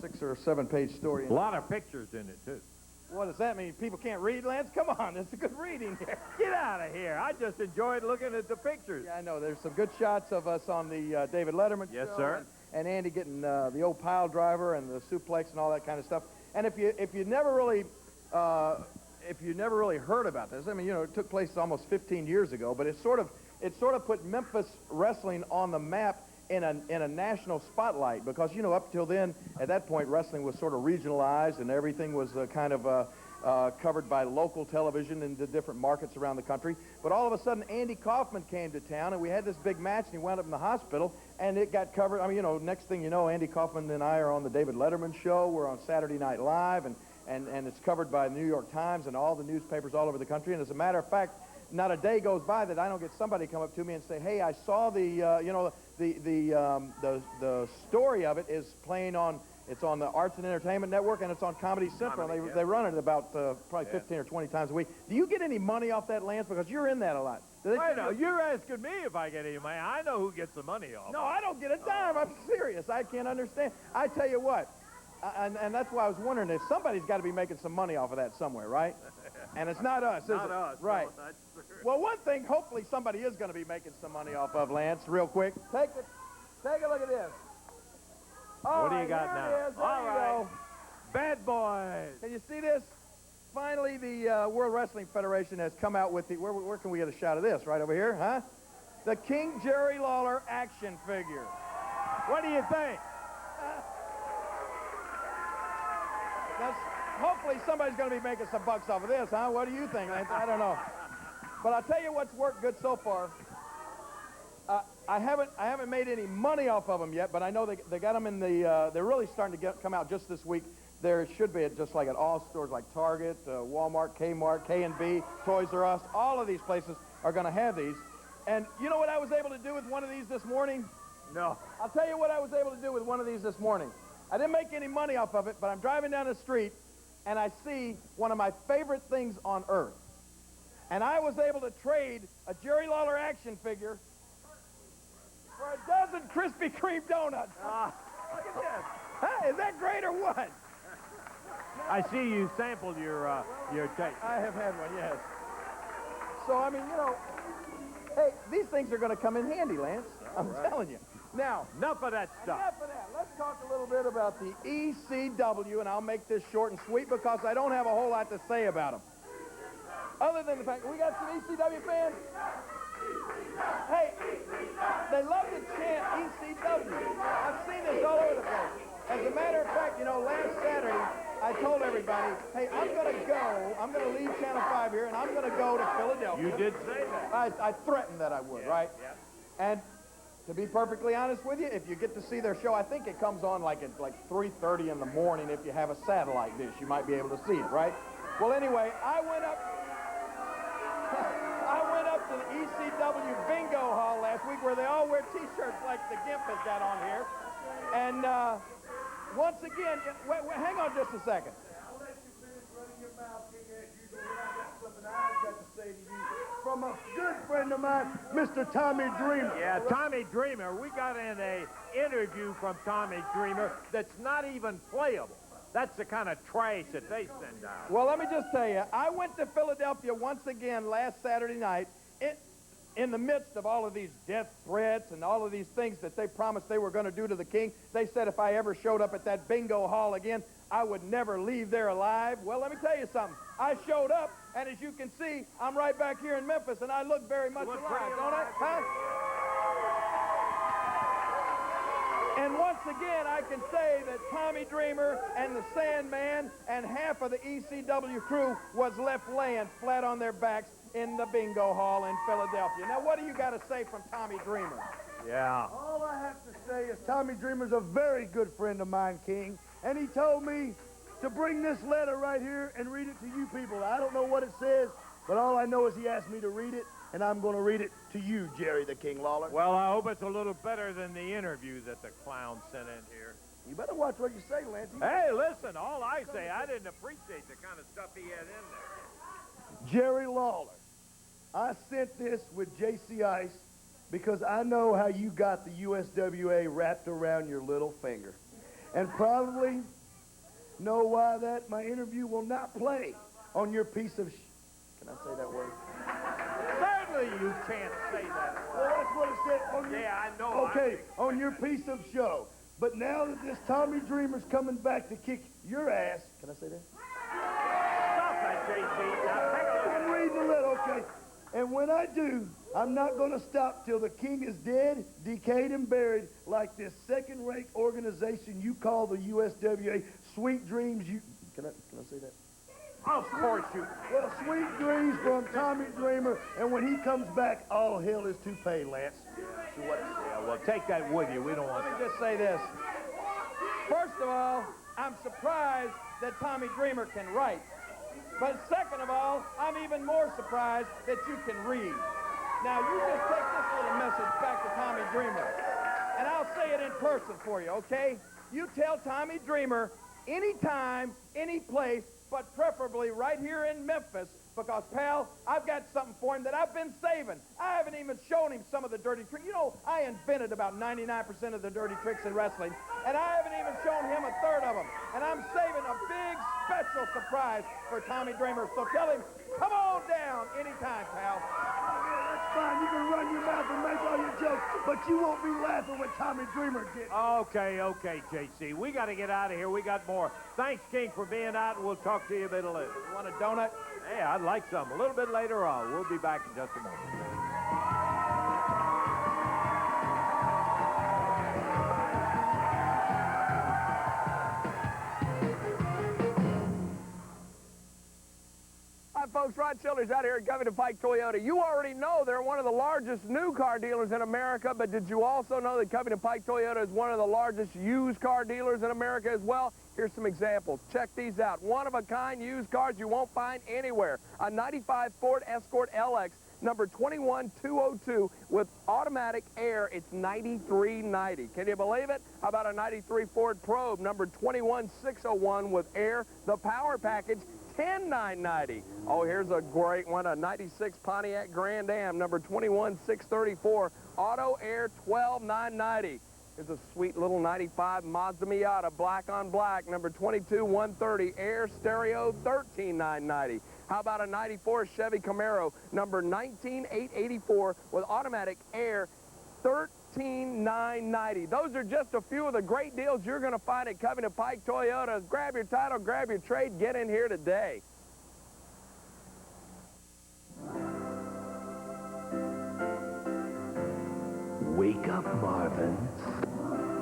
6 or 7 page story. A lot of pictures in it too. What does that mean? People can't read, Lance? Come on, it's a good reading here. Get out of here. I just enjoyed looking at the pictures. Yeah, I know. There's some good shots of us on the David Letterman Yes, show. sir. And Andy getting the old pile driver and the suplex and all that kind of stuff. And if you never really heard about this, I mean, you know, it took place almost 15 years ago, but it sort of put Memphis wrestling on the map in a national spotlight, because, you know, up till then, at that point, wrestling was sort of regionalized and everything was kind of covered by local television in the different markets around the country. But all of a sudden, Andy Kaufman came to town, and we had this big match, and he wound up in the hospital, and it got covered. I mean, you know, next thing you know, Andy Kaufman and I are on the David Letterman show. We're on Saturday Night Live, and it's covered by the New York Times and all the newspapers all over the country. And as a matter of fact, not a day goes by that I don't get somebody come up to me and say, "Hey, I saw the story of it is playing on." It's on the Arts and Entertainment Network, and it's on Comedy Central. They run it about probably 15 or 20 times a week. Do you get any money off that, Lance? Because you're in that a lot. I know. You're asking me if I get any money. I know who gets the money off. No, I don't get a dime. I'm serious. I can't understand. I tell you what, and that's why I was wondering if somebody's got to be making some money off of that somewhere, right? And it's not us, is it? Not us. Right. No, that's true. Well, one thing, hopefully somebody is going to be making some money off of, Lance, real quick. Take a look at this. All What do right, you got here now? it is. There All you right. go. Bad boys. Can you see this? Finally, the World Wrestling Federation has come out with the, where can we get a shot of this? Right over here, huh? The King Jerry Lawler action figure. What do you think? Hopefully somebody's going to be making some bucks off of this, huh? What do you think, Lance? I don't know. But I'll tell you what's worked good so far. I haven't made any money off of them yet, but I know they got them in the, they're really starting to come out just this week. There should be just like at all stores like Target, Walmart, Kmart, K&B, Toys R Us. All of these places are going to have these. And you know what I was able to do with one of these this morning? No. I'll tell you what I was able to do with one of these this morning. I didn't make any money off of it, but I'm driving down the street, and I see one of my favorite things on earth. And I was able to trade a Jerry Lawler action figure for a dozen Krispy Kreme donuts. Look at this. Huh? Is that great or what? I see you sampled your tape. I have had one, yes. So, I mean, you know, hey, these things are going to come in handy, Lance. I'm telling you. Now, enough of that stuff. Enough of that. Let's talk a little bit about the ECW, and I'll make this short and sweet because I don't have a whole lot to say about them. Other than the fact, we got some ECW fans? Hey, they love to chant ECW. I've seen this all over the place. As a matter of fact, you know, last Saturday, I told everybody, hey, I'm going to leave Channel 5 here, and I'm going to go to Philadelphia. You did say that. I threatened that I would, right? Yeah. And to be perfectly honest with you, if you get to see their show, I think it comes on like at 3:30 in the morning. If you have a satellite dish, you might be able to see it, right? Well, anyway, I went up to the ECW bingo hall last week where they all wear T-shirts like the Gimp has got on here. And once again, wait, hang on just a second. I'll let you finish running your mouth, kick-ass. I got something I've got to say to you from a good friend of mine, Mr. Tommy Dreamer. Yeah, Tommy Dreamer. We got in an interview from Tommy Dreamer that's not even playable. That's the kind of trash that they send out. Well, let me just tell you, I went to Philadelphia once again last Saturday night in the midst of all of these death threats and all of these things that they promised they were going to do to the king. They said if I ever showed up at that bingo hall again, I would never leave there alive. Well, let me tell you something. I showed up, and as you can see, I'm right back here in Memphis, and I look very much alive, don't I? Huh? And once again, I can say that Tommy Dreamer and the Sandman and half of the ECW crew was left laying flat on their backs in the bingo hall in Philadelphia. Now, what do you got to say from Tommy Dreamer? Yeah. All I have to say is Tommy Dreamer's a very good friend of mine, King, and he told me to bring this letter right here and read it to you people. I don't know what it says, but all I know is he asked me to read it, and I'm going to read it to you, Jerry the King Lawler. Well, I hope it's a little better than the interview that the clown sent in here. You better watch what you say, Lance. Hey, listen, all I say, I didn't appreciate the kind of stuff he had in there. Jerry Lawler, I sent this with JC Ice because I know how you got the USWA wrapped around your little finger. And probably know why that my interview will not play on your piece of Can I say that word? Certainly you can't say that word. Well, that's what it said. On your, yeah, I know. Okay, on your piece of show. But now that this Tommy Dreamer's coming back to kick your ass, can I say that? Stop that, JC. Now, take a look. I'm reading the letter, okay. And when I do, I'm not going to stop till the king is dead, decayed, and buried like this second-rate organization you call the USWA. Sweet dreams you... Can I say that? Of course you... Well, sweet dreams from Tommy Dreamer, and when he comes back, all hell is to pay, Lance. See what it says. Yeah, well, take that with you. We don't want... Let me just say this. First of all, I'm surprised that Tommy Dreamer can write. But second of all, I'm even more surprised that you can read. Now, you just take this little message back to Tommy Dreamer, and I'll say it in person for you, okay? You tell Tommy Dreamer anytime, any place, but preferably right here in Memphis, because, pal, I've got something for him that I've been saving. I haven't even shown him some of the dirty tricks. You know, I invented about 99% of the dirty tricks in wrestling, and I haven't even shown him a third of them. And I'm saving a big special surprise for Tommy Dreamer. So tell him, come on down anytime, pal. That's fine. You can run your mouth and make all your jokes, but you won't be laughing when Tommy Dreamer gets. Okay, JC. We got to get out of here. We got more. Thanks, King, for being out, and we'll talk to you a bit later. You want a donut? Hey, I'd like some. A little bit later on. We'll be back in just a moment. Hi, folks. Rod Childers out here at Covington Pike Toyota. You already know they're one of the largest new car dealers in America, but did you also know that Covington Pike Toyota is one of the largest used car dealers in America as well? Here's some examples. Check these out. One-of-a-kind used cars you won't find anywhere. A 95 Ford Escort LX, number 21202, with automatic air. It's $93.90. Can you believe it? How about a 93 Ford Probe, number 21601, with air, the power package, $10,990. Oh, here's a great one, a 96 Pontiac Grand Am, number 21634, auto air, $12,990. Here's a sweet little 95 Mazda Miata, black on black, number 22130, air, stereo, $13,990. How about a 94 Chevy Camaro, number 19884, with automatic air, $13,990. Those are just a few of the great deals you're going to find at Covington Pike Toyota. Grab your title, grab your trade, get in here today. Wake up, Marvin.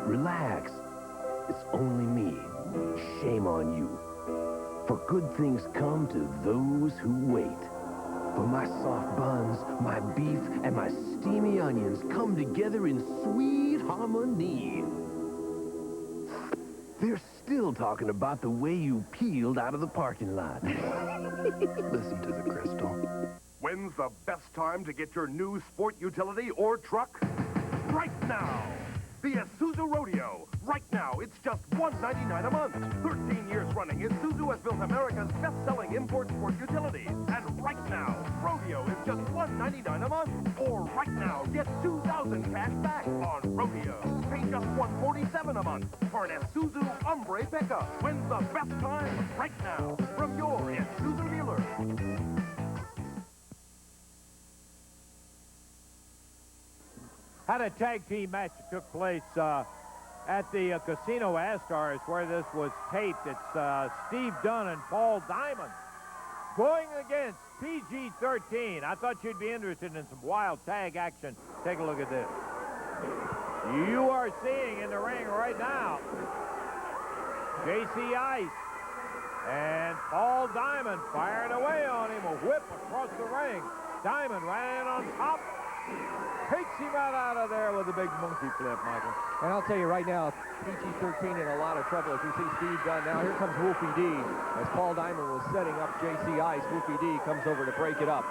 Relax. It's only me. Shame on you. For good things come to those who wait. For my soft buns, my beef, and my steamy onions come together in sweet harmony. They're still talking about the way you peeled out of the parking lot. Listen to the crystal. When's the best time to get your new sport utility or truck? Right now! The Isuzu Rodeo. Right now, it's just $199 a month. 13 years running, Isuzu has built America's best-selling import sport utility. And right now, Rodeo is just $199 a month. Or right now, get $2,000 cash back on Rodeo. Pay just $147 a month for an Isuzu Umbre pickup. When's the best time? Right now, from your Isuzu dealer. Had a tag team match that took place at the Casino Astor, where this was taped. It's Steve Dunn and Paul Diamond going against PG-13. I thought you'd be interested in some wild tag action. Take a look at this. you are seeing in the ring right now J.C. Ice and Paul Diamond firing away on him. A whip across the ring. Diamond right in on top. Takes him right out of there with a big monkey flip, Michael. And I'll tell you right now, PG-13 in a lot of trouble as we see Steve Dunn. Now here comes Wolfie D. As Paul Diamond was setting up J.C. Ice, Wolfie D comes over to break it up.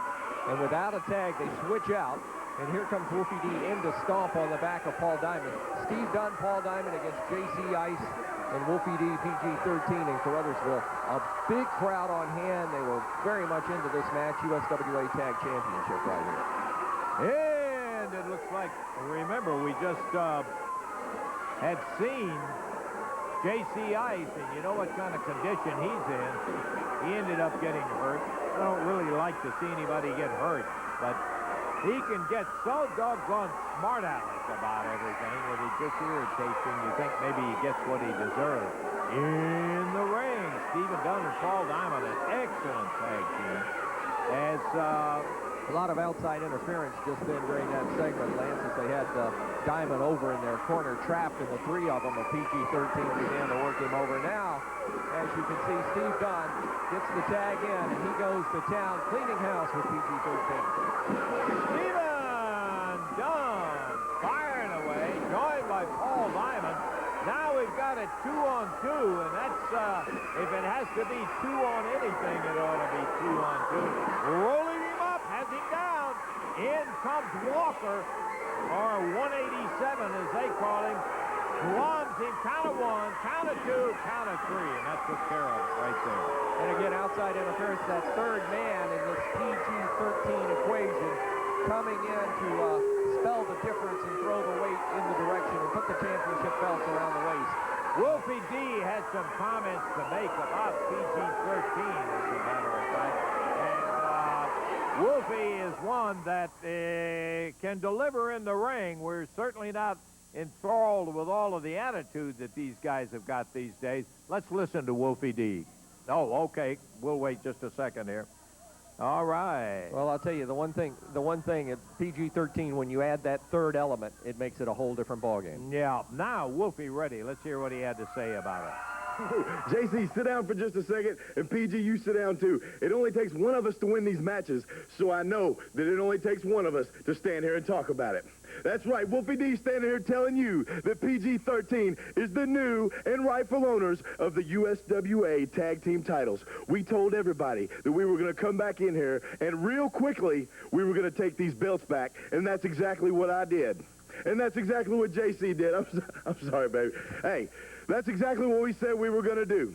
And without a tag, they switch out. And here comes Wolfie D in to stomp on the back of Paul Diamond. Steve Dunn, Paul Diamond against J.C. Ice and Wolfie D, PG-13 in Caruthersville. A big crowd on hand. They were very much into this match, USWA Tag Championship right here. And it looks like, remember, we just had seen J.C. Ice, and you know what kind of condition he's in. He ended up getting hurt. I don't really like to see anybody get hurt, but he can get so doggone smart-aleck about everything that it just irritates him. You think maybe he gets what he deserves. In the ring, Stephen Dunn and Paul Diamond, an excellent tag team. As a lot of outside interference just then during that segment, Lance, as they had Diamond over in their corner, trapped, and the three of them, a PG-13, began to work him over. Now, as you can see, Steve Dunn gets the tag in, and he goes to town, cleaning house with PG-13. Stephen Dunn firing away, joined by Paul Diamond. Now we've got a 2-on-2, and that's, if it has to be 2 on anything, it ought to be 2 on 2. Rolling him up, has him down. In comes Walker, or 187 as they call him. Drums him, count of 1, count of 2, count of 3, and that took care of it right there. And again, outside interference, that third man in this PG-13 equation coming in to spell the difference and throw the weight in the direction and put the championship belts around the waist. Wolfie D had some comments to make about PG-13, as a matter of fact. And Wolfie is one that can deliver in the ring. We're certainly not enthralled with all of the attitude that these guys have got these days. Let's listen to Wolfie D. Oh, okay. We'll wait just a second here. All right. Well, I'll tell you, the one thing at PG-13, when you add that third element, it makes it a whole different ballgame. Yeah. Now, Wolfie ready. Let's hear what he had to say about it. JC, sit down for just a second, and PG, you sit down too. It only takes one of us to win these matches, so I know that it only takes one of us to stand here and talk about it. That's right, Wolfie D standing here telling you that PG-13 is the new and rightful owners of the USWA tag team titles. We told everybody that we were going to come back in here, and real quickly, we were going to take these belts back, and that's exactly what I did. And that's exactly what JC did. I'm sorry, baby. Hey, that's exactly what we said we were going to do.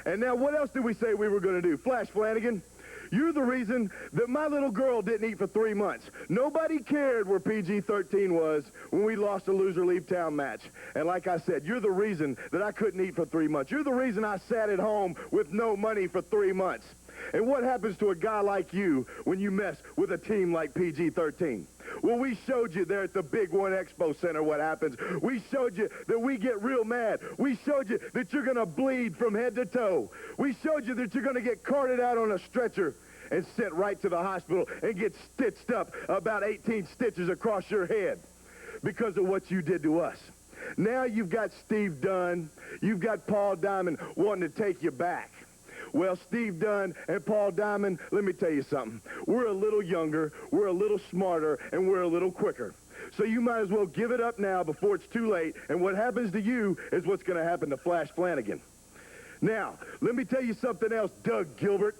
And now, what else did we say we were going to do? Flash Flanagan, you're the reason that my little girl didn't eat for 3 months. Nobody cared where PG-13 was when we lost a loser leave town match. And like I said, you're the reason that I couldn't eat for 3 months. You're the reason I sat at home with no money for 3 months. And what happens to a guy like you when you mess with a team like PG-13? Well, we showed you there at the Big One Expo Center what happens. We showed you that we get real mad. We showed you that you're going to bleed from head to toe. We showed you that you're going to get carted out on a stretcher and sent right to the hospital and get stitched up about 18 stitches across your head because of what you did to us. Now you've got Steve Dunn. You've got Paul Diamond wanting to take you back. Well, Steve Dunn and Paul Diamond, let me tell you something. We're a little younger, we're a little smarter, and we're a little quicker. So you might as well give it up now before it's too late, and what happens to you is what's going to happen to Flash Flanagan. Now, let me tell you something else, Doug Gilbert.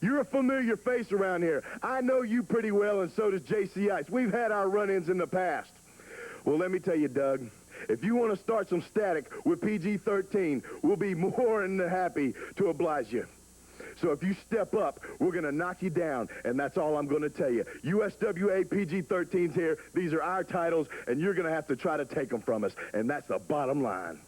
You're a familiar face around here. I know you pretty well, and so does J.C. Ice. We've had our run-ins in the past. Well, let me tell you, Doug, if you want to start some static with PG-13, we'll be more than happy to oblige you. So if you step up, we're going to knock you down, and that's all I'm going to tell you. USWA PG-13's here. These are our titles, and you're going to have to try to take them from us, and that's the bottom line.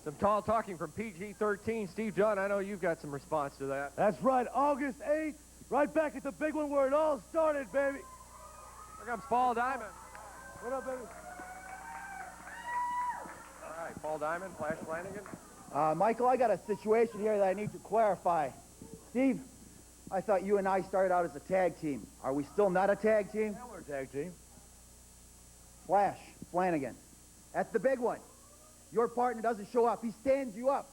Some tall talking from PG-13. Steve Dunn, I know you've got some response to that. That's right, August 8th, right back at the big one where it all started, baby. Here comes Paul Diamond. What up, baby? All right, Paul Diamond, Flash Flanagan. Michael, I got a situation here that I need to clarify. Steve, I thought you and I started out as a tag team. Are we still not a tag team? Yeah, we're a tag team. Flash, Flanagan, That's the big one. Your partner doesn't show up. He stands you up.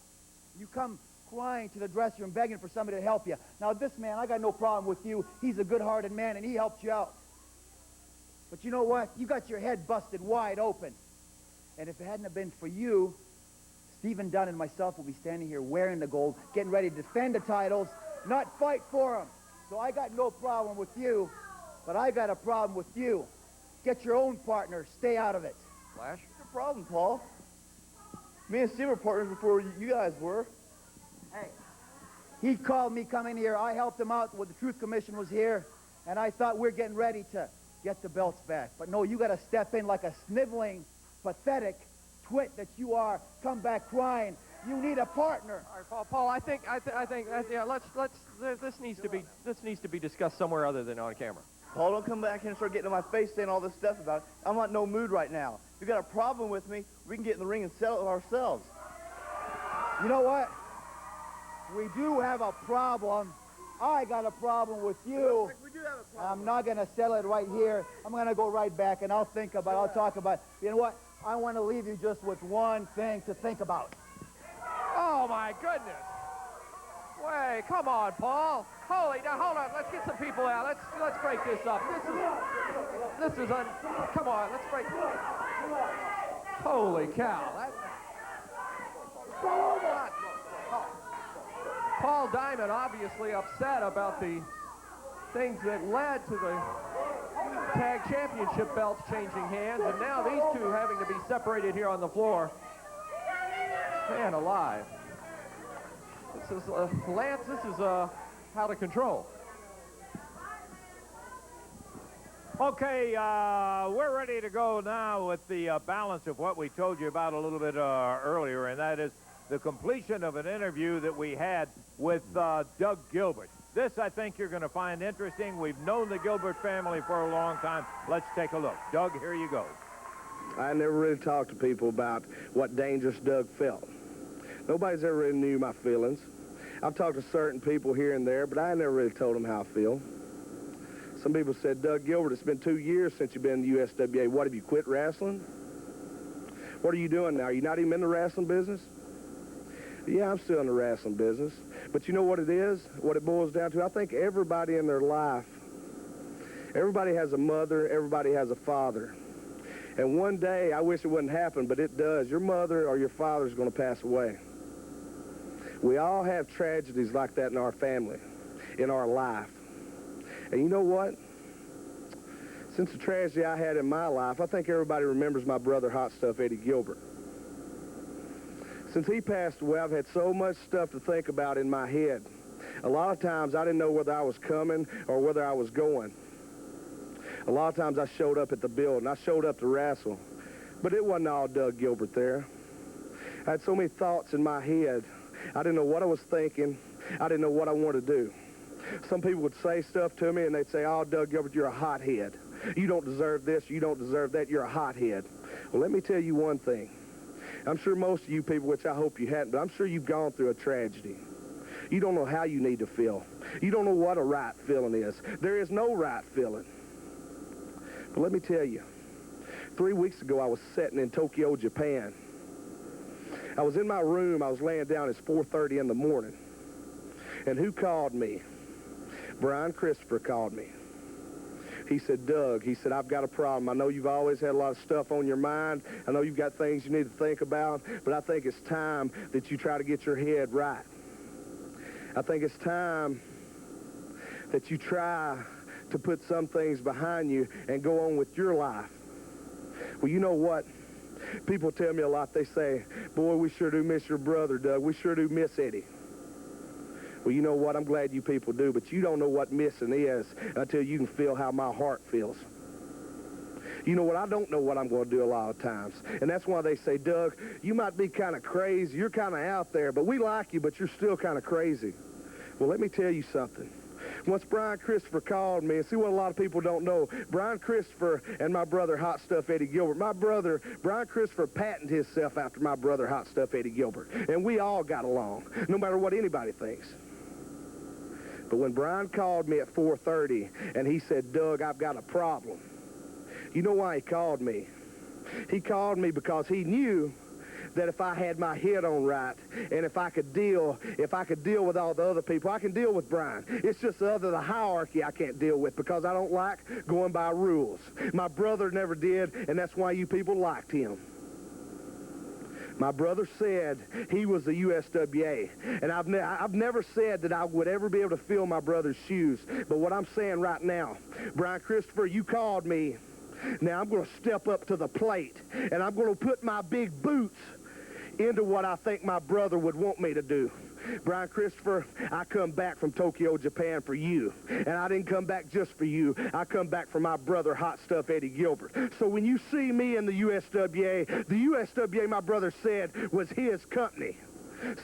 You come crying to the dressing room, begging for somebody to help you. Now, this man, I got no problem with you. He's a good-hearted man, and he helped you out. But you know what? You got your head busted wide open. And if it hadn't have been for you, Stephen Dunn and myself will be standing here wearing the gold, getting ready to defend the titles, not fight for them. So I got no problem with you, but I got a problem with you. Get your own partner. Stay out of it. Flash? What's the problem, Paul? Me and Steve were partners before you guys were. Hey, he called me coming here. I helped him out when the Truth Commission was here, and I thought we're getting ready to get the belts back. But no, you got to step in like a sniveling, pathetic twit that you are. Come back crying. You need a partner. All right, Paul. I think yeah. This needs to be discussed somewhere other than on camera. Paul, don't come back here and start getting in my face saying all this stuff about it. I'm not in no mood right now. If you got a problem with me, we can get in the ring and settle it ourselves. You know what? We do have a problem. I got a problem with you. We do have a problem. I'm not going to settle it right here. I'm going to go right back, and I'll think about it. I'll talk about it. You know what? I want to leave you just with one thing to think about. Oh, my goodness. Wait, come on, Paul. Now, hold on. Let's get some people out. Let's break this up. Come on, let's break. Holy cow. Paul Diamond obviously upset about the things that led to the tag championship belts changing hands, and now these two having to be separated here on the floor. Man alive. This is, Lance, this is out of control. Okay, we're ready to go now with the balance of what we told you about a little bit earlier, and that is the completion of an interview that we had with Doug Gilbert. This, I think, you're going to find interesting. We've known the Gilbert family for a long time. Let's take a look. Doug, here you go. I never really talked to people about what Dangerous Doug felt. Nobody's ever really knew my feelings. I've talked to certain people here and there, but I never really told them how I feel. Some people said, Doug Gilbert, it's been 2 years since you've been in the USWA. What, have you quit wrestling? What are you doing now? Are you not even in the wrestling business? Yeah, I'm still in the wrestling business. But you know what it is? What it boils down to? I think everybody in their life, everybody has a mother, everybody has a father. And one day, I wish it wouldn't happen, but it does. Your mother or your father is going to pass away. We all have tragedies like that in our family, in our life. And you know what? Since the tragedy I had in my life, I think everybody remembers my brother, Hot Stuff Eddie Gilbert. Since he passed away, I've had so much stuff to think about in my head. A lot of times, I didn't know whether I was coming or whether I was going. A lot of times, I showed up at the building. I showed up to wrestle. But it wasn't all Doug Gilbert there. I had so many thoughts in my head. I didn't know what I was thinking. I didn't know what I wanted to do. Some people would say stuff to me, and they'd say, oh, Doug Gilbert, you're a hothead. You don't deserve this. You don't deserve that. You're a hothead. Well, let me tell you one thing. I'm sure most of you people, which I hope you hadn't, but I'm sure you've gone through a tragedy. You don't know how you need to feel. You don't know what a right feeling is. There is no right feeling. But let me tell you, 3 weeks ago, I was sitting in Tokyo, Japan. I was in my room. I was laying down. It's 4:30 in the morning. And who called me? Brian Christopher called me. He said, Doug, he said, I've got a problem. I know you've always had a lot of stuff on your mind. I know you've got things you need to think about, but I think it's time that you try to get your head right. I think it's time that you try to put some things behind you and go on with your life. Well, you know what? People tell me a lot. They say, boy, we sure do miss your brother, Doug. We sure do miss Eddie. Well, you know what? I'm glad you people do, but you don't know what missing is until you can feel how my heart feels. You know what? I don't know what I'm going to do a lot of times. And that's why they say, Doug, you might be kind of crazy. You're kind of out there, but we like you, but you're still kind of crazy. Well, let me tell you something. Once Brian Christopher called me, and see what a lot of people don't know, Brian Christopher and my brother, Hot Stuff Eddie Gilbert, my brother, Brian Christopher, patented himself after my brother, Hot Stuff Eddie Gilbert. And we all got along, no matter what anybody thinks. But when Brian called me at 4:30 and he said, Doug, I've got a problem. You know why he called me? He called me because he knew that if I had my head on right and if I could deal with all the other people, I can deal with Brian. It's just the hierarchy I can't deal with because I don't like going by rules. My brother never did, and that's why you people liked him. My brother said he was the USWA, and I've never said that I would ever be able to fill my brother's shoes. But what I'm saying right now, Brian Christopher, you called me. Now I'm going to step up to the plate, and I'm going to put my big boots into what I think my brother would want me to do. Brian Christopher, I come back from Tokyo, Japan for you. And I didn't come back just for you. I come back for my brother, Hot Stuff Eddie Gilbert. So when you see me in the USWA, my brother said, was his company.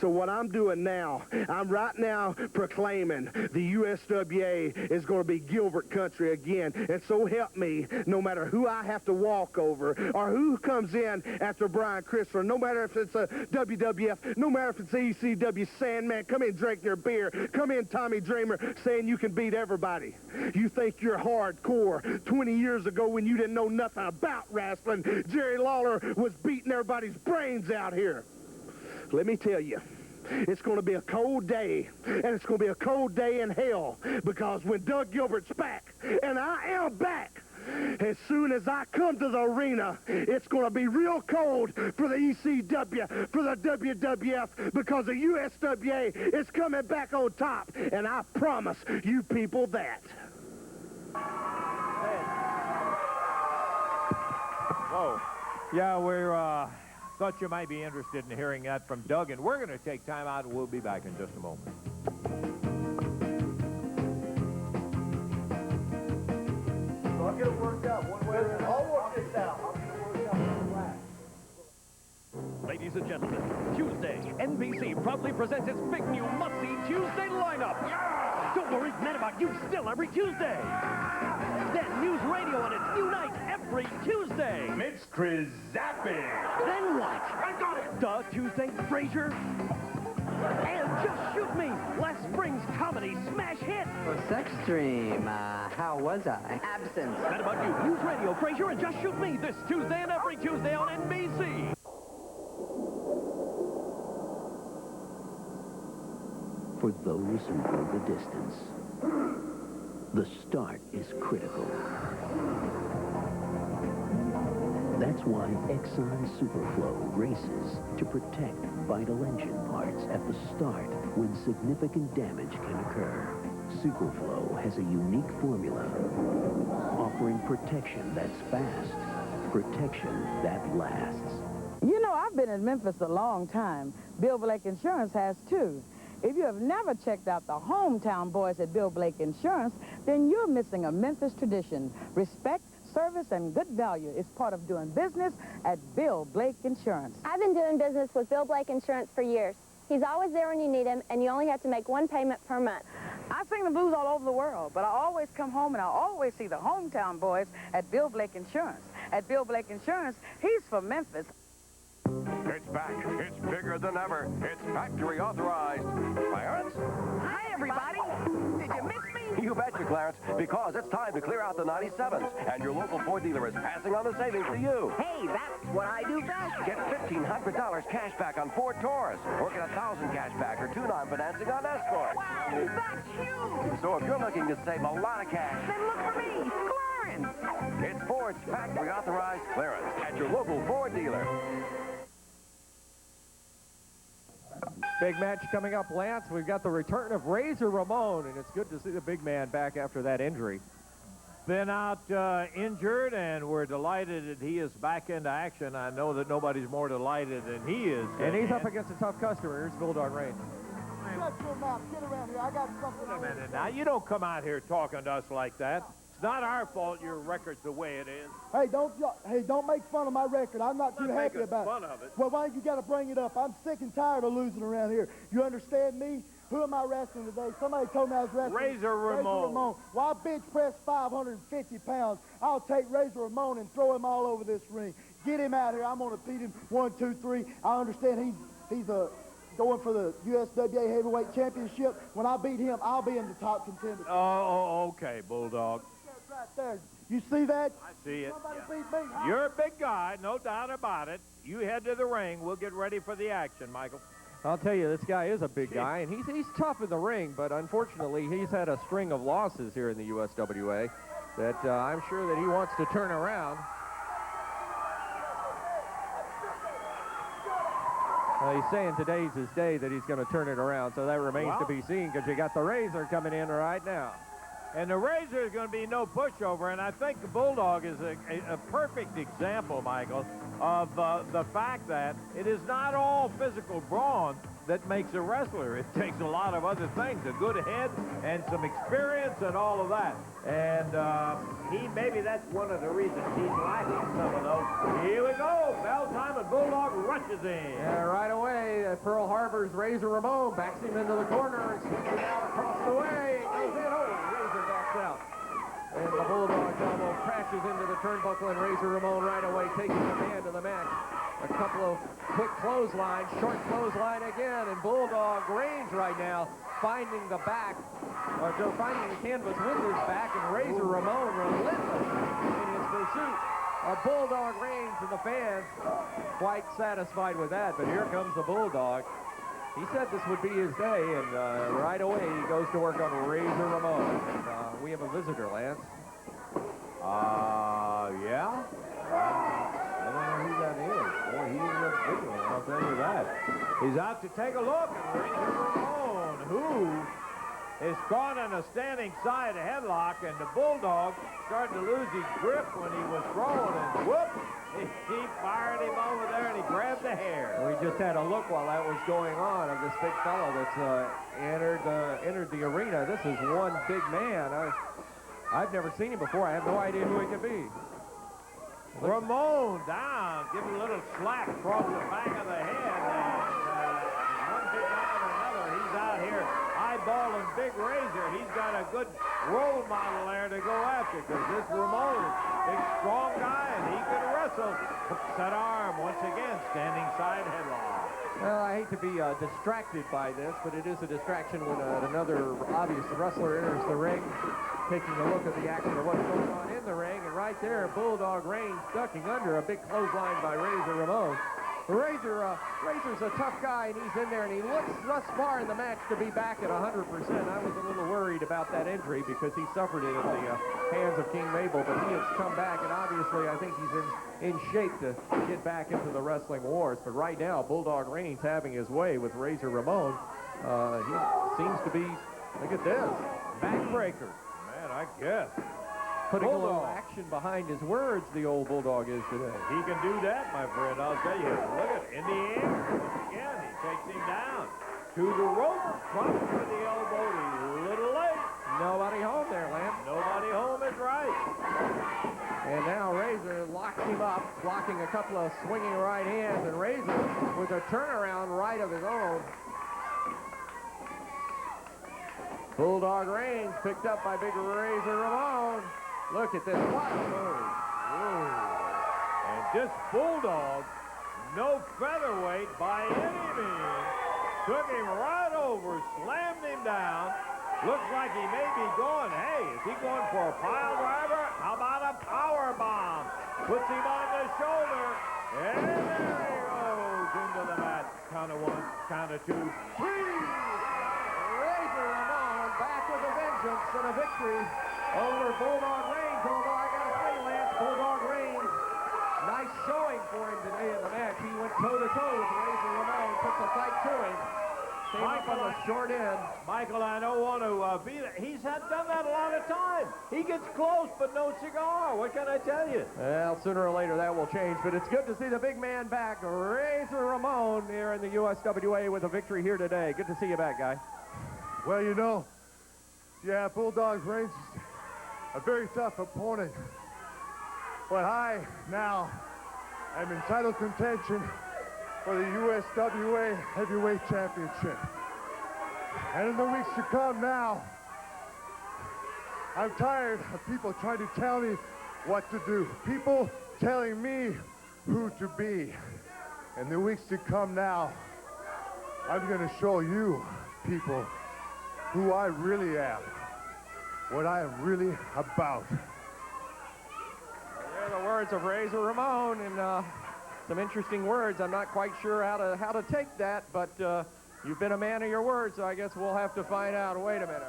So what I'm doing now, I'm right now proclaiming the USWA is going to be Gilbert country again. And so help me, no matter who I have to walk over or who comes in after Brian Christopher, no matter if it's a WWF, no matter if it's ECW, Sandman, come in, drink your beer. Come in, Tommy Dreamer, saying you can beat everybody. You think you're hardcore. 20 years ago when you didn't know nothing about wrestling, Jerry Lawler was beating everybody's brains out here. Let me tell you, it's going to be a cold day, and it's going to be a cold day in hell, because when Doug Gilbert's back, and I am back, as soon as I come to the arena, it's going to be real cold for the ECW, for the WWF, because the USWA is coming back on top, and I promise you people that. Whoa. Yeah, we're, thought you might be interested in hearing that from Doug, and we're going to take time out, and we'll be back in just a moment. So I'll get it worked out one way or another. I'll work this out. I'll get it worked out one way. Ladies and gentlemen, Tuesday, NBC proudly presents its big new must-see Tuesday lineup. Don't worry, not about you, still every Tuesday. Then News Radio on its new night every Tuesday. It's Chris Zapping. Then what? I got it. Duh, Tuesday, Frasier. And Just Shoot Me, last spring's comedy smash hit. For Sex Stream, how was I? Absent. Not about you, News Radio, Frasier, and Just Shoot Me this Tuesday and every Tuesday on NBC. For those who go the distance, the start is critical. That's why Exxon Superflow races to protect vital engine parts at the start when significant damage can occur. Superflow has a unique formula, offering protection that's fast, protection that lasts. You know, I've been in Memphis a long time. Bill Blake Insurance has too. If you have never checked out the hometown boys at Bill Blake Insurance, then you're missing a Memphis tradition. Respect, service, and good value is part of doing business at Bill Blake Insurance. I've been doing business with Bill Blake Insurance for years. He's always there when you need him, and you only have to make one payment per month. I sing the blues all over the world, but I always come home and I always see the hometown boys at Bill Blake Insurance. At Bill Blake Insurance, he's from Memphis. It's back. It's bigger than ever. It's factory authorized. Clarence? Hi, everybody. Did you miss me? You betcha, Clarence, because it's time to clear out the 97s, and your local Ford dealer is passing on the savings to you. Hey, that's what I do best. Get $1,500 cash back on Ford Taurus, or get $1,000 cash back or 2-9 financing on Escort. Wow, that's huge. So if you're looking to save a lot of cash, Then look for me, Clarence. it's Ford's factory authorized clearance at your local Ford dealer. Big match coming up, Lance. We've got the return of Razor Ramon, and it's good to see the big man back after that injury. Been out injured, and we're delighted that he is back into action. I know that nobody's more delighted than he is. And he's up against a tough customer. Here's Bulldog Ray. Shut your mouth. Get around here. I got something. Wait a minute now. You don't come out here talking to us like that. It's not our fault your record's the way it is. Hey, don't make fun of my record. I'm not too happy about it. Fun of it. Well, why you got to bring it up? I'm sick and tired of losing around here. You understand me? Who am I wrestling today? Somebody told me I was wrestling. Razor Ramon. Well, I bench press 550 pounds. I'll take Razor Ramon and throw him all over this ring. Get him out here. I'm going to beat him 1, 2, 3. I understand he's going for the USWA Heavyweight Championship. When I beat him, I'll be in the top contender. Oh, okay, Bulldog. Right there. You see that? I see it. Somebody Yeah. beat me. You're a big guy, no doubt about it. You head to the ring. We'll get ready for the action, Michael. I'll tell you, this guy is a big guy, and he's tough in the ring, but unfortunately, he's had a string of losses here in the USWA that I'm sure that he wants to turn around. He's saying today's his day that he's going to turn it around, so that remains to be seen because you got the Razor coming in right now. And the Razor is going to be no pushover, and I think the Bulldog is a perfect example, Michael, of the fact that it is not all physical brawn that makes a wrestler. It takes a lot of other things, a good head and some experience and all of that. And maybe that's one of the reasons he's lacking some of those. Here we go. Bell time and Bulldog rushes in. Yeah, right away, Pearl Harbor's Razor Ramon backs him into the corner and swings it out across the way. It goes in. Oh, Razor backs out. And the Bulldog elbow crashes into the turnbuckle, and Razor Ramon right away taking command of the match. A couple of quick clotheslines, short clothesline again, and Bulldog Reigns right now finding the back, or finding the canvas with his back, and Razor Ramon relentless in his pursuit of Bulldog Reigns, and the fans quite satisfied with that. But here comes the Bulldog. He said this would be his day, and right away he goes to work on Razor Ramon. And, we have a visitor, Lance. Yeah? I don't know who that is. Boy, he is a big one, I'll tell you that. He's out to take a look at Razor Ramon, who is caught in a standing side headlock, and the Bulldog started to lose his grip when he was throwing, and whoop, he fired him over there, and he grabbed the hair. We just had a look while that was going on of this big fellow that's entered the arena. This is one big man. I've never seen him before. I have no idea who he could be. Ramon down, give him a little slack across the back of the head. And one big after another, he's out here eyeballing Big Razor. He's got a good role model there to go after, because this Ramon, big strong guy, and he can wrestle. Hooks that arm once again, standing side headlock. Well, I hate to be distracted by this, but it is a distraction when another obvious wrestler enters the ring, taking a look at the action of what's going on in the ring, and right there, Bulldog Reigns ducking under a big clothesline by Razor Ramon. Razor's a tough guy, and he's in there, and he looks thus far in the match to be back at 100%. I was a little worried about that injury because he suffered it at the hands of King Mabel, but he has come back, and obviously I think he's in shape to get back into the wrestling wars. But right now, Bulldog Reigns having his way with Razor Ramon. He seems to be, look at this, backbreaker. Man, I guess. Putting a little action behind his words, the old Bulldog is today. He can do that, my friend, I'll tell you. Look at it, in the air. Once again, he takes him down to the rope, drops to the elbow. He's a little late. Nobody home there, Lance. Nobody home is right. And now Razor locks him up, blocking a couple of swinging right hands, and Razor with a turnaround right of his own. Bulldog Reigns picked up by big Razor Ramon. Look at this. What a move. And this Bulldog, no featherweight by any means, took him right over, slammed him down. Looks like he may be going, hey, is he going for a pile driver? How about a power bomb? Puts him on the shoulder, and there he goes into the mat. Count of one, count of two, three. Razor Ramon back with a vengeance and a victory over Bulldog Reigns. Although I got to say, Lance, Bulldog Reigns, nice showing for him today in the match. He went toe-to-toe with Razor Ramon, took the fight to him. Came up on the short end. Michael, I don't want to be there. He's done that a lot of times. He gets close, but no cigar. What can I tell you? Well, sooner or later that will change, but it's good to see the big man back. Razor Ramon here in the USWA with a victory here today. Good to see you back, guy. Well, you know, yeah, Bulldog Reigns is a very tough opponent. But I now am in title contention for the USWA Heavyweight Championship. And in the weeks to come now, I'm tired of people trying to tell me what to do. People telling me who to be. In the weeks to come now, I'm going to show you people who I really am, what I am really about. words of Razor Ramon, and some interesting words. I'm not quite sure how to take that, but you've been a man of your words, so I guess we'll have to find out. Wait a minute.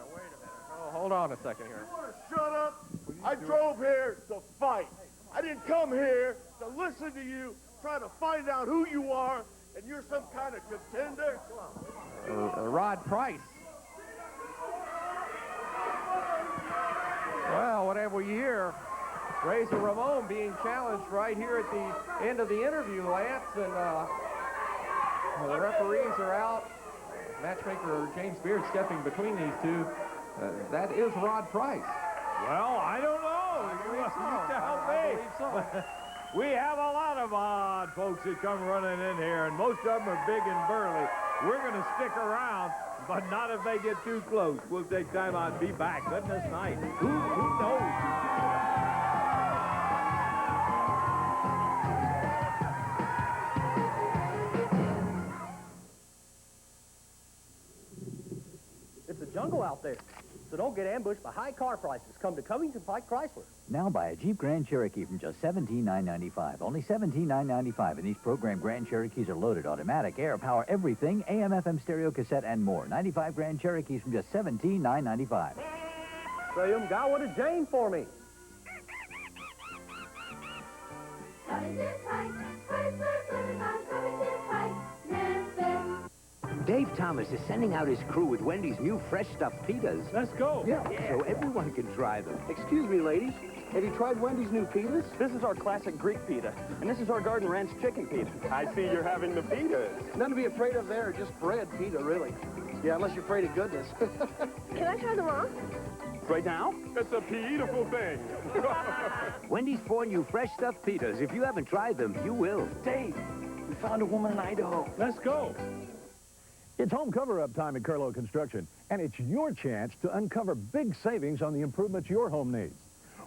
Oh, hold on a second here. You want to shut up? I drove here to fight. I didn't come here to listen to you, try to find out who you are, and you're some kind of contender. Rod Price. Well, whatever you hear, Razor Ramon being challenged right here at the end of the interview, Lance, and the referees are out. Matchmaker James Beard stepping between these two. That is Rod Price. Well, I don't know. You have to help me. We have a lot of odd folks that come running in here, and most of them are big and burly. We're going to stick around, but not if they get too close. We'll take time out and be back. Goodness night. Who knows? It's a jungle out there, so don't get ambushed by high car prices. Come to Covington Pike Chrysler. Now buy a Jeep Grand Cherokee from just $17,995. Only $17,995, and these program Grand Cherokees are loaded, automatic, air, power, everything, AM, FM, stereo, cassette, and more. 95 Grand Cherokees from just $17,995. Say, guy, what a Jane for me. Dave Thomas is sending out his crew with Wendy's new fresh stuffed pitas. Let's go. Yeah. So everyone can try them. Excuse me, ladies. Have you tried Wendy's new pitas? This is our classic Greek pita, and this is our Garden Ranch chicken pita. I see you're having the pitas. None to be afraid of there, just bread pita, really. Yeah, unless you're afraid of goodness. Can I try them on? Right now? It's a beautiful thing. Wendy's 4 new fresh stuffed pitas. If you haven't tried them, you will. Dave, we found a woman in Idaho. Let's go. It's home cover-up time at Curlo Construction, and it's your chance to uncover big savings on the improvements your home needs.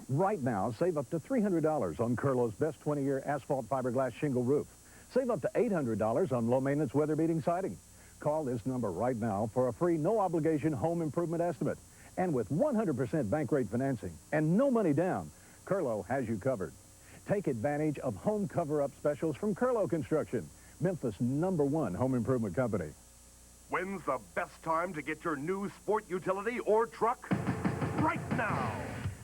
Right now, save up to $300 on Curlo's best 20-year asphalt fiberglass shingle roof. Save up to $800 on low-maintenance weather-beating siding. Call this number right now for a free, no-obligation home improvement estimate. And with 100% bank rate financing and no money down, Curlo has you covered. Take advantage of home cover-up specials from Curlo Construction, Memphis' #1 home improvement company. When's the best time to get your new sport utility or truck? Right now!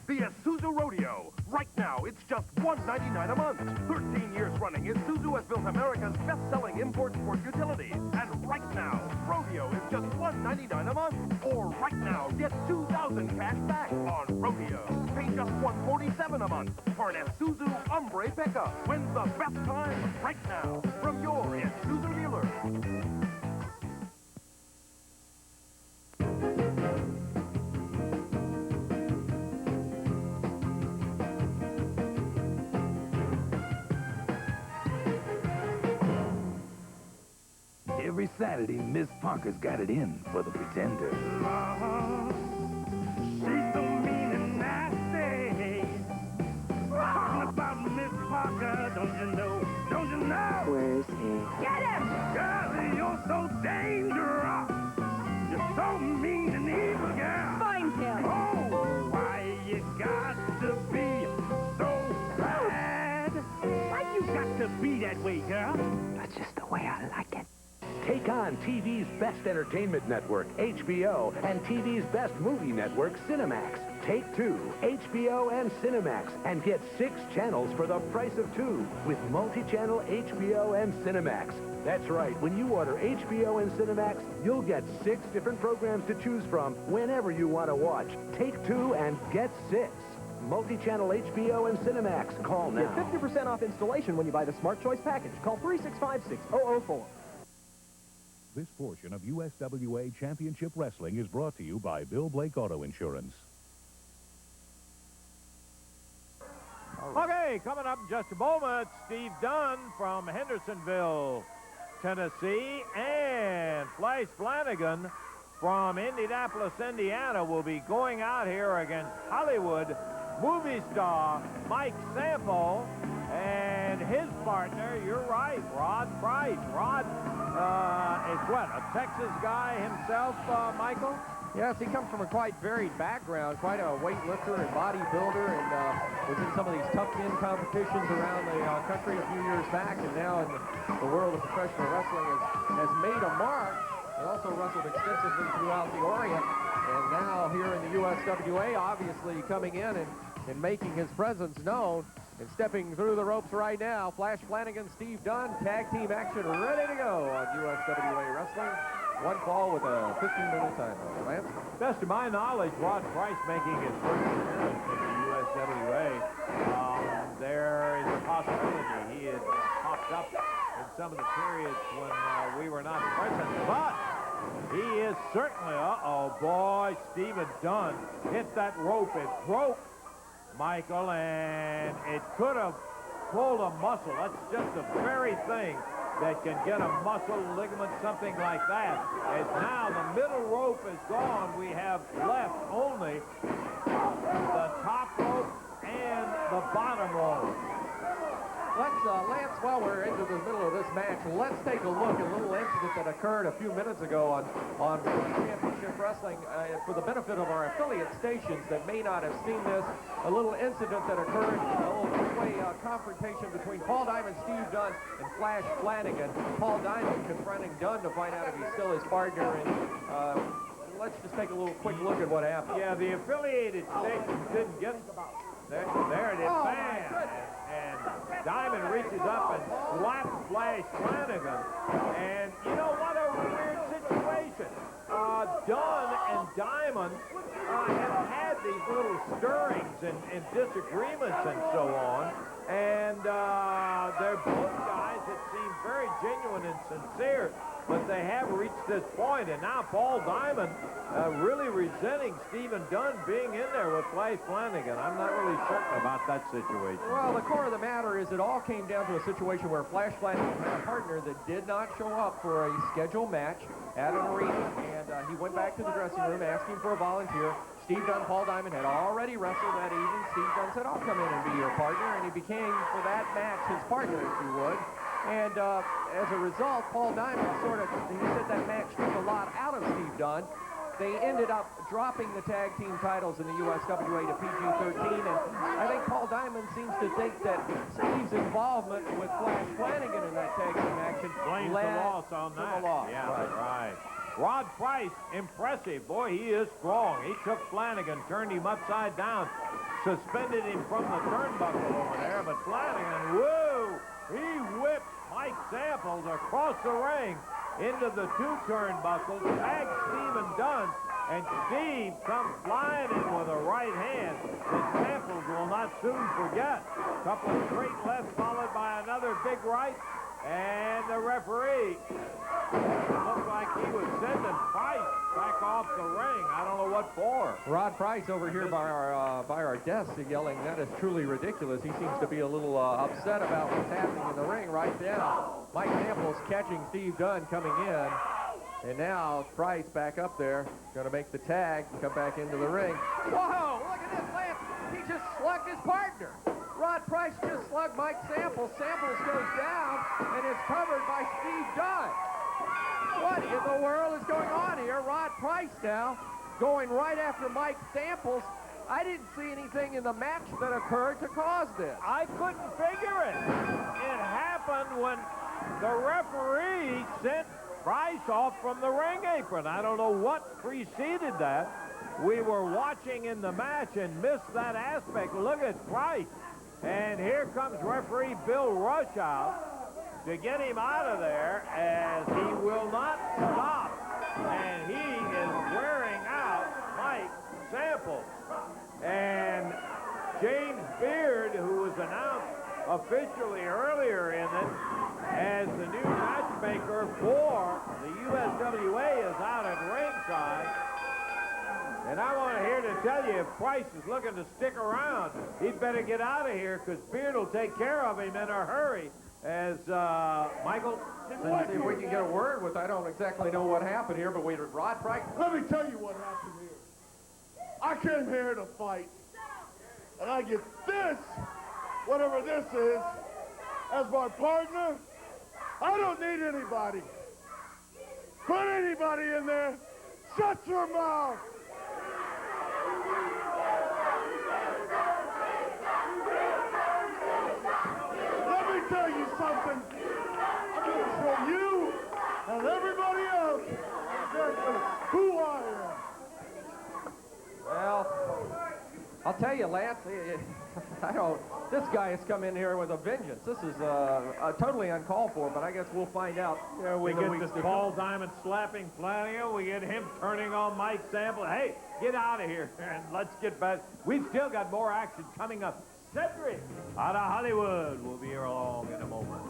The Isuzu Rodeo. Right now, it's just $199 a month. 13 years running, Isuzu has built America's best-selling import sport utility. And right now, Rodeo is just $199 a month. Or right now, get $2,000 cash back on Rodeo. Pay just $147 a month for an Isuzu Hombre pickup. When's the best time? Right now, from your Isuzu dealer. Every Saturday, Miss Parker's got it in for the Pretender. She's so mean and nasty. Talking about Miss Parker, don't you know? Don't you know? Where's he? Get him! Girl, you're so dangerous. You're so mean and evil, girl. Find him. Oh, why you got to be so bad? Why you got to be that way, girl? That's just the way I like it. Take on TV's best entertainment network, HBO, and TV's best movie network, Cinemax. Take 2, HBO and Cinemax, and get 6 channels for the price of 2 with multi-channel HBO and Cinemax. That's right, when you order HBO and Cinemax, you'll get 6 different programs to choose from whenever you want to watch. Take 2 and get 6. Multi-channel HBO and Cinemax. Call now. Get 50% off installation when you buy the Smart Choice package. Call 365-6004. This portion of USWA Championship Wrestling is brought to you by Bill Blake Auto Insurance. Okay, coming up in just a moment, Steve Dunn from Hendersonville, Tennessee, and Flash Flanagan from Indianapolis, Indiana, will be going out here against Hollywood movie star Mike Sample and his partner, you're right, Rod Price. Rod is what, a Texas guy himself, Michael? Yes, he comes from a quite varied background, quite a weightlifter and bodybuilder, and was in some of these tough skin competitions around the country a few years back, and now in the world of professional wrestling has made a mark. He also wrestled extensively throughout the Orient, and now here in the USWA, obviously coming in and making his presence known. And stepping through the ropes right now, Flash Flanagan, Steve Dunn, tag team action ready to go on USWA Wrestling. One fall with a 15-minute time limit. Lance? Best of my knowledge, Rod Price making his first appearance at the USWA. There is a possibility he had popped up in some of the periods when we were not present. But he is certainly, uh-oh, boy, Stephen Dunn hit that rope. It broke, Michael, and it could have pulled a muscle. That's just the very thing that can get a muscle, ligament, something like that. As now the middle rope is gone, we have left only the top rope and the bottom rope. Let's, Lance, while we're into the middle of this match, let's take a look at a little incident that occurred a few minutes ago on Championship Wrestling. For the benefit of our affiliate stations that may not have seen this, a little incident that occurred, a little two-way confrontation between Paul Diamond, Steve Dunn, and Flash Flanagan. Paul Diamond confronting Dunn to find out if he's still his partner, and let's just take a little quick look at what happened. Yeah, the affiliated stations didn't get there it is. Oh, bam! And Diamond reaches up and slaps Flash Flanagan. And you know what a weird situation. Dunn and Diamond have had these little stirrings and disagreements and so on. And they're both guys that seem very genuine and sincere. But they have reached this point, and now Paul Diamond really resenting Stephen Dunn being in there with Flash Flanagan. I'm not really certain about that situation. Well, the core of the matter is it all came down to a situation where Flash Flanagan had a partner that did not show up for a scheduled match at an arena, and he went back to the dressing room asking for a volunteer. Steve Dunn, Paul Diamond had already wrestled that evening. Steve Dunn said, "I'll come in and be your partner," and he became, for that match, his partner, if you would. And as a result, Paul Diamond he said that match took a lot out of Steve Dunn. They ended up dropping the tag team titles in the USWA to PG-13, and I think Paul Diamond seems to think that Steve's involvement with Flash Flanagan in that tag team action blames led the loss on that. to the loss. Yeah, right. Rod Price, impressive. Boy, he is strong. He took Flanagan, turned him upside down, suspended him from the turnbuckle over there, but Flanagan, whoa, he whipped Mike Samples across the ring into the two turnbuckles, tagged Stephen Dunn, and Steve comes flying in with a right hand that Samples will not soon forget. A couple of straight lefts followed by another big right, and the referee looked like he was sending Price back off the ring. I don't know what for. Rod Price over here by our desk yelling, "That is truly ridiculous." He seems to be a little upset about what's happening in the ring right now. Mike Samples catching Steve Dunn coming in. And now Price back up there, going to make the tag and come back into the ring. Whoa, look at this, Lance. He just slugged his partner. Rod Price just slugged Mike Samples. Samples goes down and is covered by Steve Dunn. What in the world is going on here? Rod Price now going right after Mike Samples. I didn't see anything in the match that occurred to cause this. I couldn't figure it. It happened when the referee sent Price off from the ring apron. I don't know what preceded that. We were watching in the match and missed that aspect. Look at Price. And here comes referee Bill Rush out to get him out of there, as he will not stop. And he is wearing out Mike Samples. And James Beard, who was announced officially earlier in it as the new matchmaker for the USWA, is out at ringside. And I want to here to tell you, if Price is looking to stick around, he'd better get out of here, because Beard will take care of him in a hurry. As Michael, let's see if we can get a word with. I don't exactly know what happened here, but Rod Price. Let me tell you what happened here. I came here to fight, and I get this, whatever this is, as my partner. I don't need anybody. Put anybody in there. Shut your mouth! Let me tell you something. I'm going to show you and everybody else exactly who I am. Well, I'll tell you, Lance, this guy has come in here with a vengeance. This is totally uncalled for, but I guess we'll find out. Yeah, we get this Paul Diamond slapping Flanagan. We get him turning on Mike Sample. Hey, get out of here and let's get back. We've still got more action coming up. Cedric out of Hollywood. We'll be here along in a moment.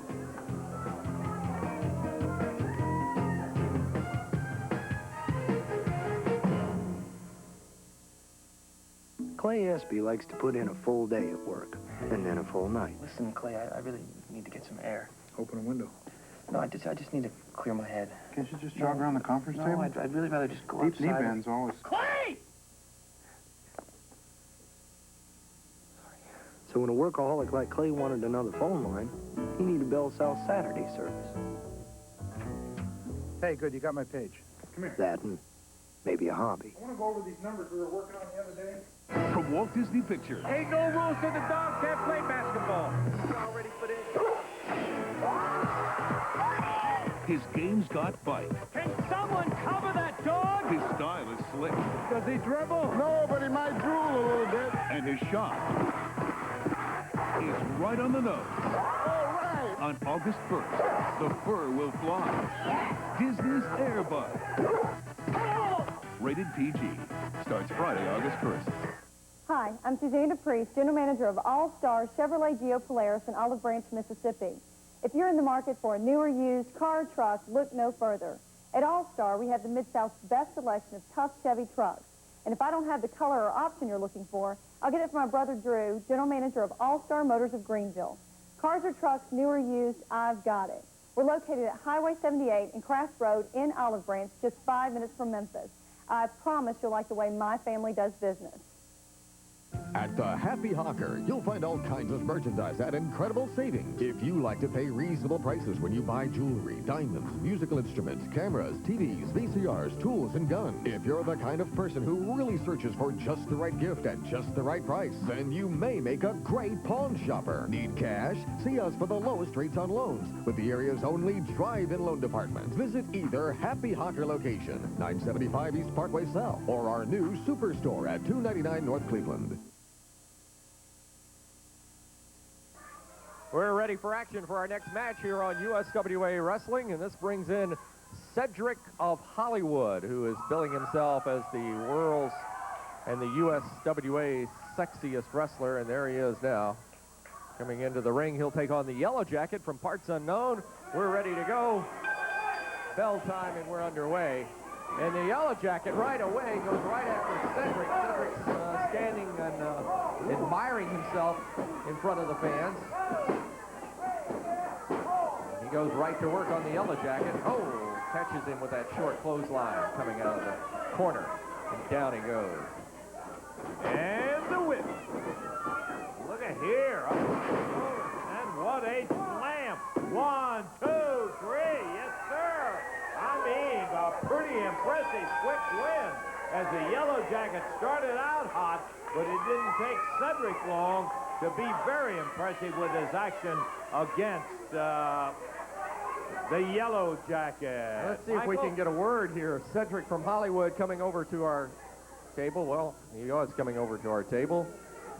Clay Espy likes to put in a full day at work, and then a full night. Listen, Clay, I really need to get some air. Open a window. No, I just need to clear my head. Can't you just jog around the conference table? No, I'd really rather just go Deep outside. knee bends always. Clay! So when a workaholic like Clay wanted another phone line, he needed Bell South Saturday service. Hey, good, you got my page. Come here. That and maybe a hobby. I want to go over these numbers we were working on the other day. From Walt Disney Pictures. Ain't no rules so the dog can't play basketball. All ready for this? His game's got bite. Can someone cover that dog? His style is slick. Does he dribble? No, but he might drool a little bit. And his shot is right on the nose. All right. On August 1st, the fur will fly. Disney's Air Bud. Rated PG. Starts Friday, August 1st. Hi, I'm Suzanne DePriest, General Manager of All Star Chevrolet Geo Polaris in Olive Branch, Mississippi. If you're in the market for a newer used car or truck, look no further. At All Star, we have the Mid-South's best selection of tough Chevy trucks. And if I don't have the color or option you're looking for, I'll get it from my brother Drew, General Manager of All Star Motors of Greenville. Cars or trucks, new or used, I've got it. We're located at Highway 78 and Craft Road in Olive Branch, just 5 minutes from Memphis. I promise you'll like the way my family does business. At the Happy Hawker, you'll find all kinds of merchandise at incredible savings. If you like to pay reasonable prices when you buy jewelry, diamonds, musical instruments, cameras, TVs, VCRs, tools, and guns. If you're the kind of person who really searches for just the right gift at just the right price, then you may make a great pawn shopper. Need cash? See us for the lowest rates on loans with the area's only drive-in loan department. Visit either Happy Hawker location, 975 East Parkway South, or our new Superstore at 299 North Cleveland. We're ready for action for our next match here on USWA Wrestling, and this brings in Cedric of Hollywood, who is billing himself as the world's and the USWA sexiest wrestler, and there he is now. Coming into the ring, he'll take on the Yellow Jacket from Parts Unknown. We're ready to go. Bell time, and we're underway. And the Yellow Jacket right away goes right after Cedric. Cedric's standing and admiring himself in front of the fans. He goes right to work on the Yellow Jacket. Oh, catches him with that short clothesline coming out of the corner. And down he goes. And the whip. Look at here. And what a slam. 1, 2, 3. Yes, sir. I mean, a pretty impressive quick win as the Yellow Jacket started out hot, but it didn't take Cedric long to be very impressive with his action against the Yellow Jacket. Let's see if we can get a word here. Cedric from Hollywood coming over to our table. Well, he was coming over to our table.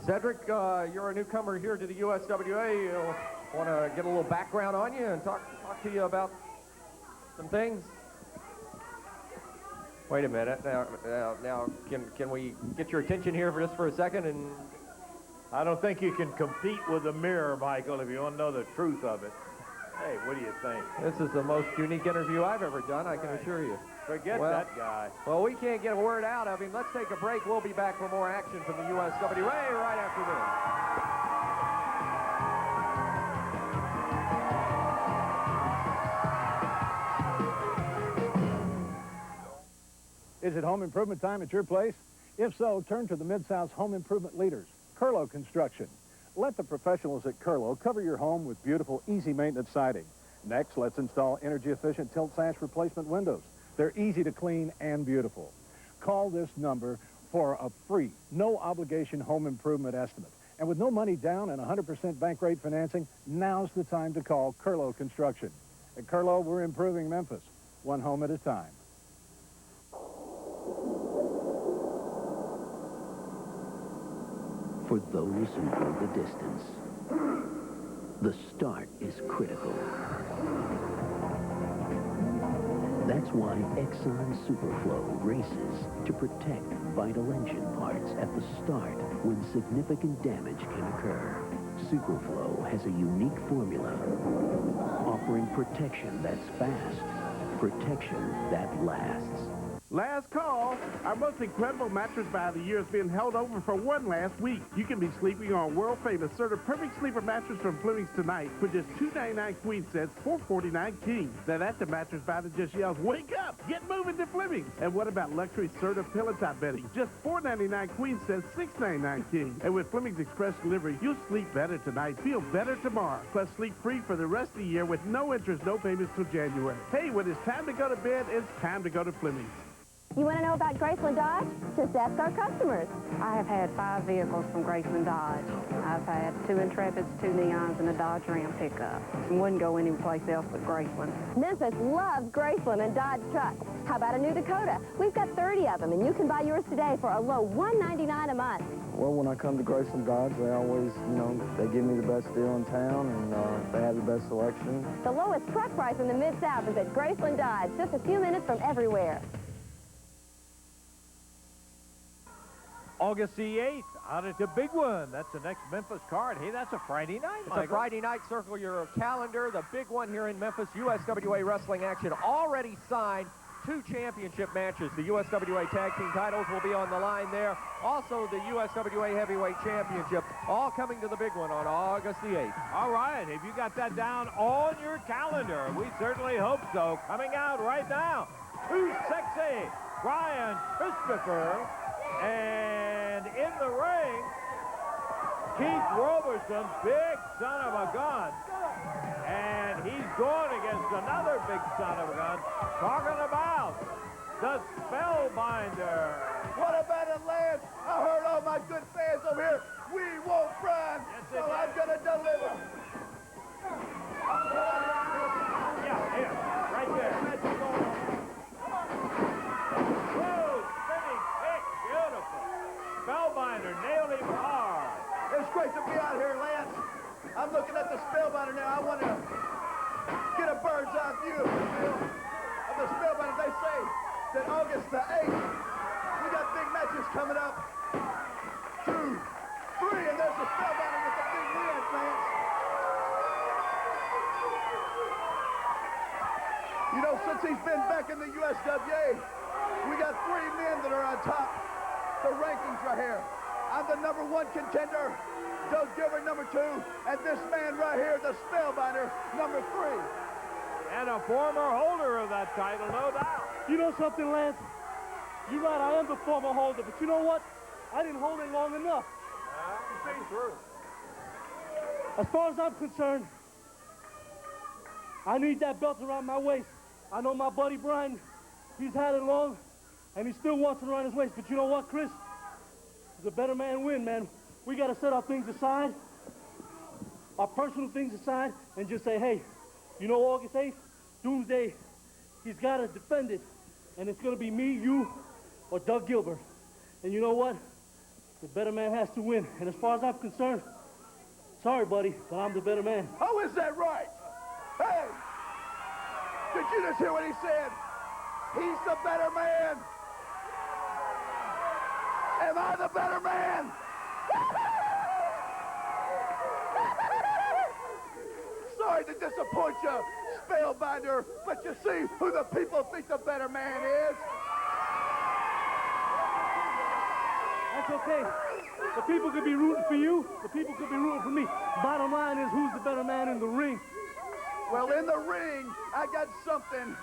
Cedric, you're a newcomer here to the USWA. You want to get a little background on you and talk to you about some things? Wait a minute. Now, can we get your attention here for just for a second? And I don't think you can compete with the mirror, Michael, if you want to know the truth of it. Hey, what do you think? This is the most unique interview I've ever done, I can assure you. Forget that guy. Well, we can't get a word out of him. Let's take a break. We'll be back for more action from the USWA right after this. Is it home improvement time at your place? If so, turn to the Mid-South's home improvement leaders, Curlo Construction. Let the professionals at Curlo cover your home with beautiful, easy maintenance siding. Next, let's install energy-efficient tilt sash replacement windows. They're easy to clean and beautiful. Call this number for a free, no-obligation home improvement estimate. And with no money down and 100% bank rate financing, now's the time to call Curlo Construction. At Curlo, we're improving Memphis, one home at a time. For those who go the distance, the start is critical. That's why Exxon Superflow races to protect vital engine parts at the start when significant damage can occur. Superflow has a unique formula offering protection that's fast, protection that lasts. Last call. Our most incredible mattress buy of the year is being held over for one last week. You can be sleeping on world-famous Serta Perfect Sleeper mattress from Fleming's tonight for just $299 queen sets, $449 king. Now that's a mattress buy that just yells, wake up, get moving to Fleming's. And what about luxury Serta pillow top bedding? Just $499 queen sets, $699 king. And with Fleming's Express Delivery, you'll sleep better tonight, feel better tomorrow. Plus sleep free for the rest of the year with no interest, no payments till January. Hey, when it's time to go to bed, it's time to go to Fleming's. You want to know about Graceland Dodge? Just ask our customers. I have had 5 vehicles from Graceland Dodge. I've had 2 Intrepids, 2 Neons, and a Dodge Ram pickup. And wouldn't go anyplace else but Graceland. Memphis loves Graceland and Dodge trucks. How about a new Dakota? We've got 30 of them, and you can buy yours today for a low $199 a month. Well, when I come to Graceland Dodge, they always, they give me the best deal in town, and they have the best selection. The lowest truck price in the Mid-South is at Graceland Dodge, just a few minutes from everywhere. August the 8th, out at the big one. That's the next Memphis card. Hey, that's a Friday night, It's a Friday night. Circle your calendar. The big one here in Memphis, USWA wrestling action already signed. 2 championship matches. The USWA tag team titles will be on the line there. Also, the USWA heavyweight championship, all coming to the big one on August the 8th. All right, if you got that down on your calendar, we certainly hope so. Coming out right now, too sexy, Brian Christopher. And in the ring, Keith Roberson, big son of a gun. And he's going against another big son of a gun, talking about the Spellbinder. What about it, Lance? I heard all my good fans over here. We won't run, so I'm going to deliver. Yeah, here, right there. Spellbinder nailed him hard. It's great to be out here, Lance. I'm looking at the Spellbinder now. I want to get a bird's eye view of the Spellbinder. They say that August the 8th, we got big matches coming up. 2, 3, and there's the Spellbinder with the big win, Lance. You know, since he's been back in the USWA, we got 3 men that are on top. The rankings right here. I'm the #1 contender, Doug Gilbert #2, and this man right here, the Spellbinder, #3. And a former holder of that title, no doubt. You know something, Lance? You're right, I am the former holder, but you know what? I didn't hold it long enough. You see through. As far as I'm concerned, I need that belt around my waist. I know my buddy Brian, he's had it long, and he still wants it around his waist. But you know what, Chris? The better man win, man. We got to set our things aside, our personal things aside, and just say, hey, you know August 8th, Doomsday, he's got to defend it. And it's going to be me, you, or Doug Gilbert. And you know what? The better man has to win. And as far as I'm concerned, sorry, buddy, but I'm the better man. Oh, is that right? Hey, did you just hear what he said? He's the better man. Am I the better man? Sorry to disappoint you, Spellbinder, but you see who the people think the better man is? That's okay. The people could be rooting for you. The people could be rooting for me. Bottom line is, who's the better man in the ring? Well, in the ring, I got something.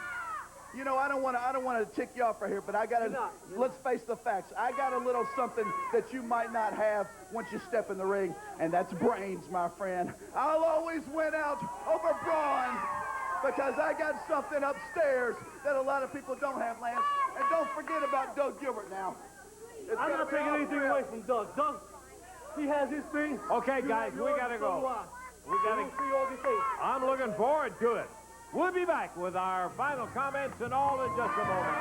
You know, I don't want to tick you off right here, but I got to, let's face the facts. I got a little something that you might not have once you step in the ring, and that's brains, my friend. I'll always win out over brawn. because I got something upstairs that a lot of people don't have, Lance. And don't forget about Doug Gilbert now. I'm not taking anything away from Doug. Doug, he has his thing. Okay, guys, we got to go. We got to see all these things. I'm looking forward to it. We'll be back with our final comments and all in just a moment.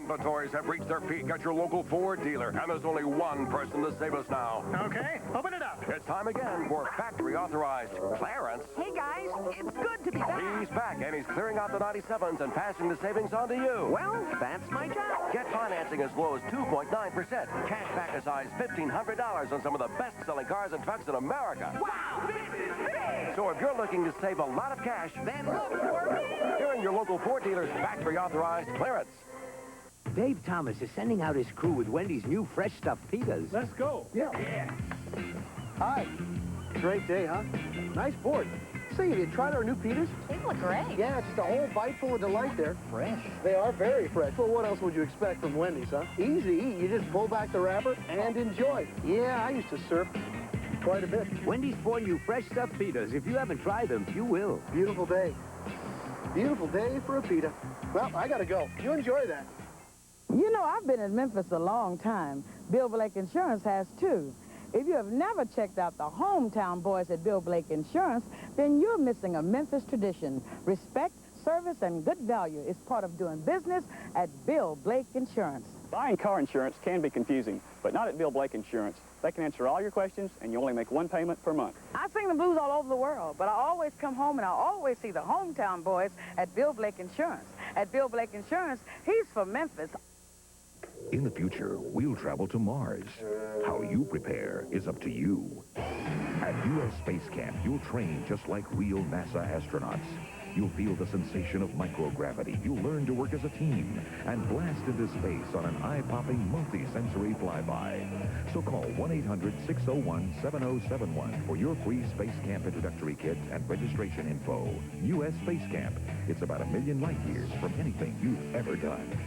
Inventories have reached their peak at your local Ford dealer, and there's only one person to save us now. Okay, open it up. It's time again for factory-authorized Clarence. Hey, guys, it's good to be back. He's back, and he's clearing out the 97s and passing the savings on to you. Well, that's my job. Get financing as low as 2.9%. Cash back as high as $1,500 on some of the best-selling cars and trucks in America. Wow, this is big! So if you're looking to save a lot of cash, Then look for me. here in your local Ford dealer's factory-authorized Clarence. Dave Thomas is sending out his crew with Wendy's new fresh stuffed pitas. Let's go. Yeah. Hi. Great day, huh? Nice board. Say, have you tried our new pitas? These look great. Yeah, just a whole bite full of delight there. Fresh. They are very fresh. Well, what else would you expect from Wendy's, huh? Easy to eat. You just pull back the wrapper and enjoy. Yeah, I used to surf quite a bit. Wendy's 4 new fresh stuffed pitas. If you haven't tried them, you will. Beautiful day. Beautiful day for a pita. Well, I gotta go. You enjoy that. You know, I've been in Memphis a long time. Bill Blake Insurance has too. If you have never checked out the hometown boys at Bill Blake Insurance, then you're missing a Memphis tradition. Respect, service, and good value is part of doing business at Bill Blake Insurance. Buying car insurance can be confusing, but not at Bill Blake Insurance. They can answer all your questions, and you only make one payment per month. I sing the blues all over the world, but I always come home and I always see the hometown boys at Bill Blake Insurance. At Bill Blake Insurance, he's from Memphis. In the future, we'll travel to Mars. How you prepare is up to you. At U.S. Space Camp, you'll train just like real NASA astronauts. You'll feel the sensation of microgravity. You'll learn to work as a team and blast into space on an eye-popping multi-sensory flyby. So call 1-800-601-7071 for your free Space Camp introductory kit and registration info. U.S. Space Camp. It's about 1 million light years from anything you've ever done.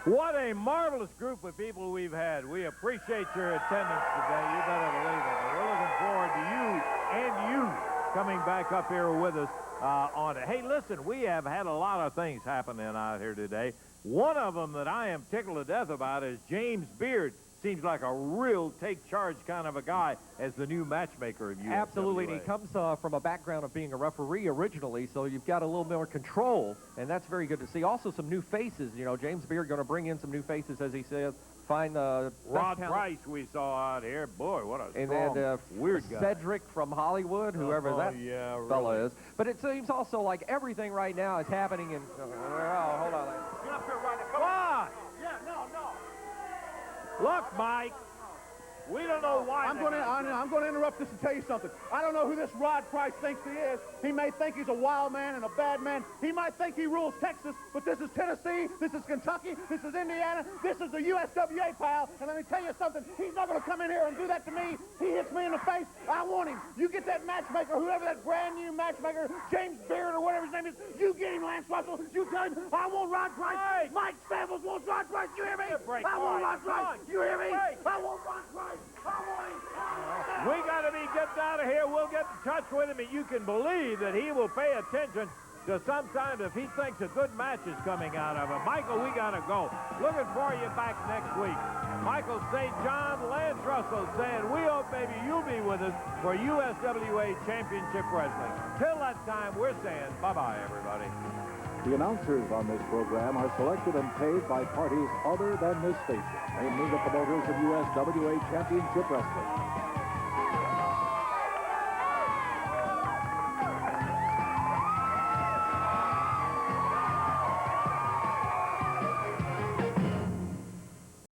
What a marvelous group of people we've had. We appreciate your attendance today. You better believe it. And we're looking forward to you and you coming back up here with us on it. Hey, listen, we have had a lot of things happening out here today. One of them that I am tickled to death about is James Beard. Seems like a real take-charge kind of a guy as the new matchmaker of USWA. Absolutely, and he comes from a background of being a referee originally, so you've got a little more control, and that's very good to see. Also, some new faces. You know, James Beard going to bring in some new faces, as he says. Find the Rod Price we saw out here. Boy, what a strong, and then weird guy. Cedric from Hollywood, whoever that fella really is. But it seems also like everything right now is happening in... hold on. Get up here right now. Come on! Yeah, no. Look, Mike, we don't know why. I'm going to interrupt this and tell you something. I don't know who this Rod Price thinks he is. He may think he's a wild man and a bad man. He might think he rules Texas, but this is Tennessee, this is Kentucky, this is Indiana, this is the USWA, pal. And let me tell you something. He's not going to come in here and do that to me. He hits me in the face. I want him. You get that matchmaker, whoever that brand new matchmaker, James Beard or whatever his name is, you get him, Lance Russell. You tell him, I want Rod Price. Mike Staples wants Rod Price. You hear me? I want Rod Price. You hear me? I want Rod Price. We got to be getting out of here. We'll get in touch with him, and you can believe that he will pay attention to sometimes if he thinks a good match is coming out of him. Michael, we got to go. Looking for you back next week. Michael St. John, Lance Russell saying, we hope maybe you'll be with us for USWA Championship Wrestling. Till that time, we're saying bye-bye, everybody. The announcers on this program are selected and paid by parties other than this station, namely the promoters of USWA Championship Wrestling.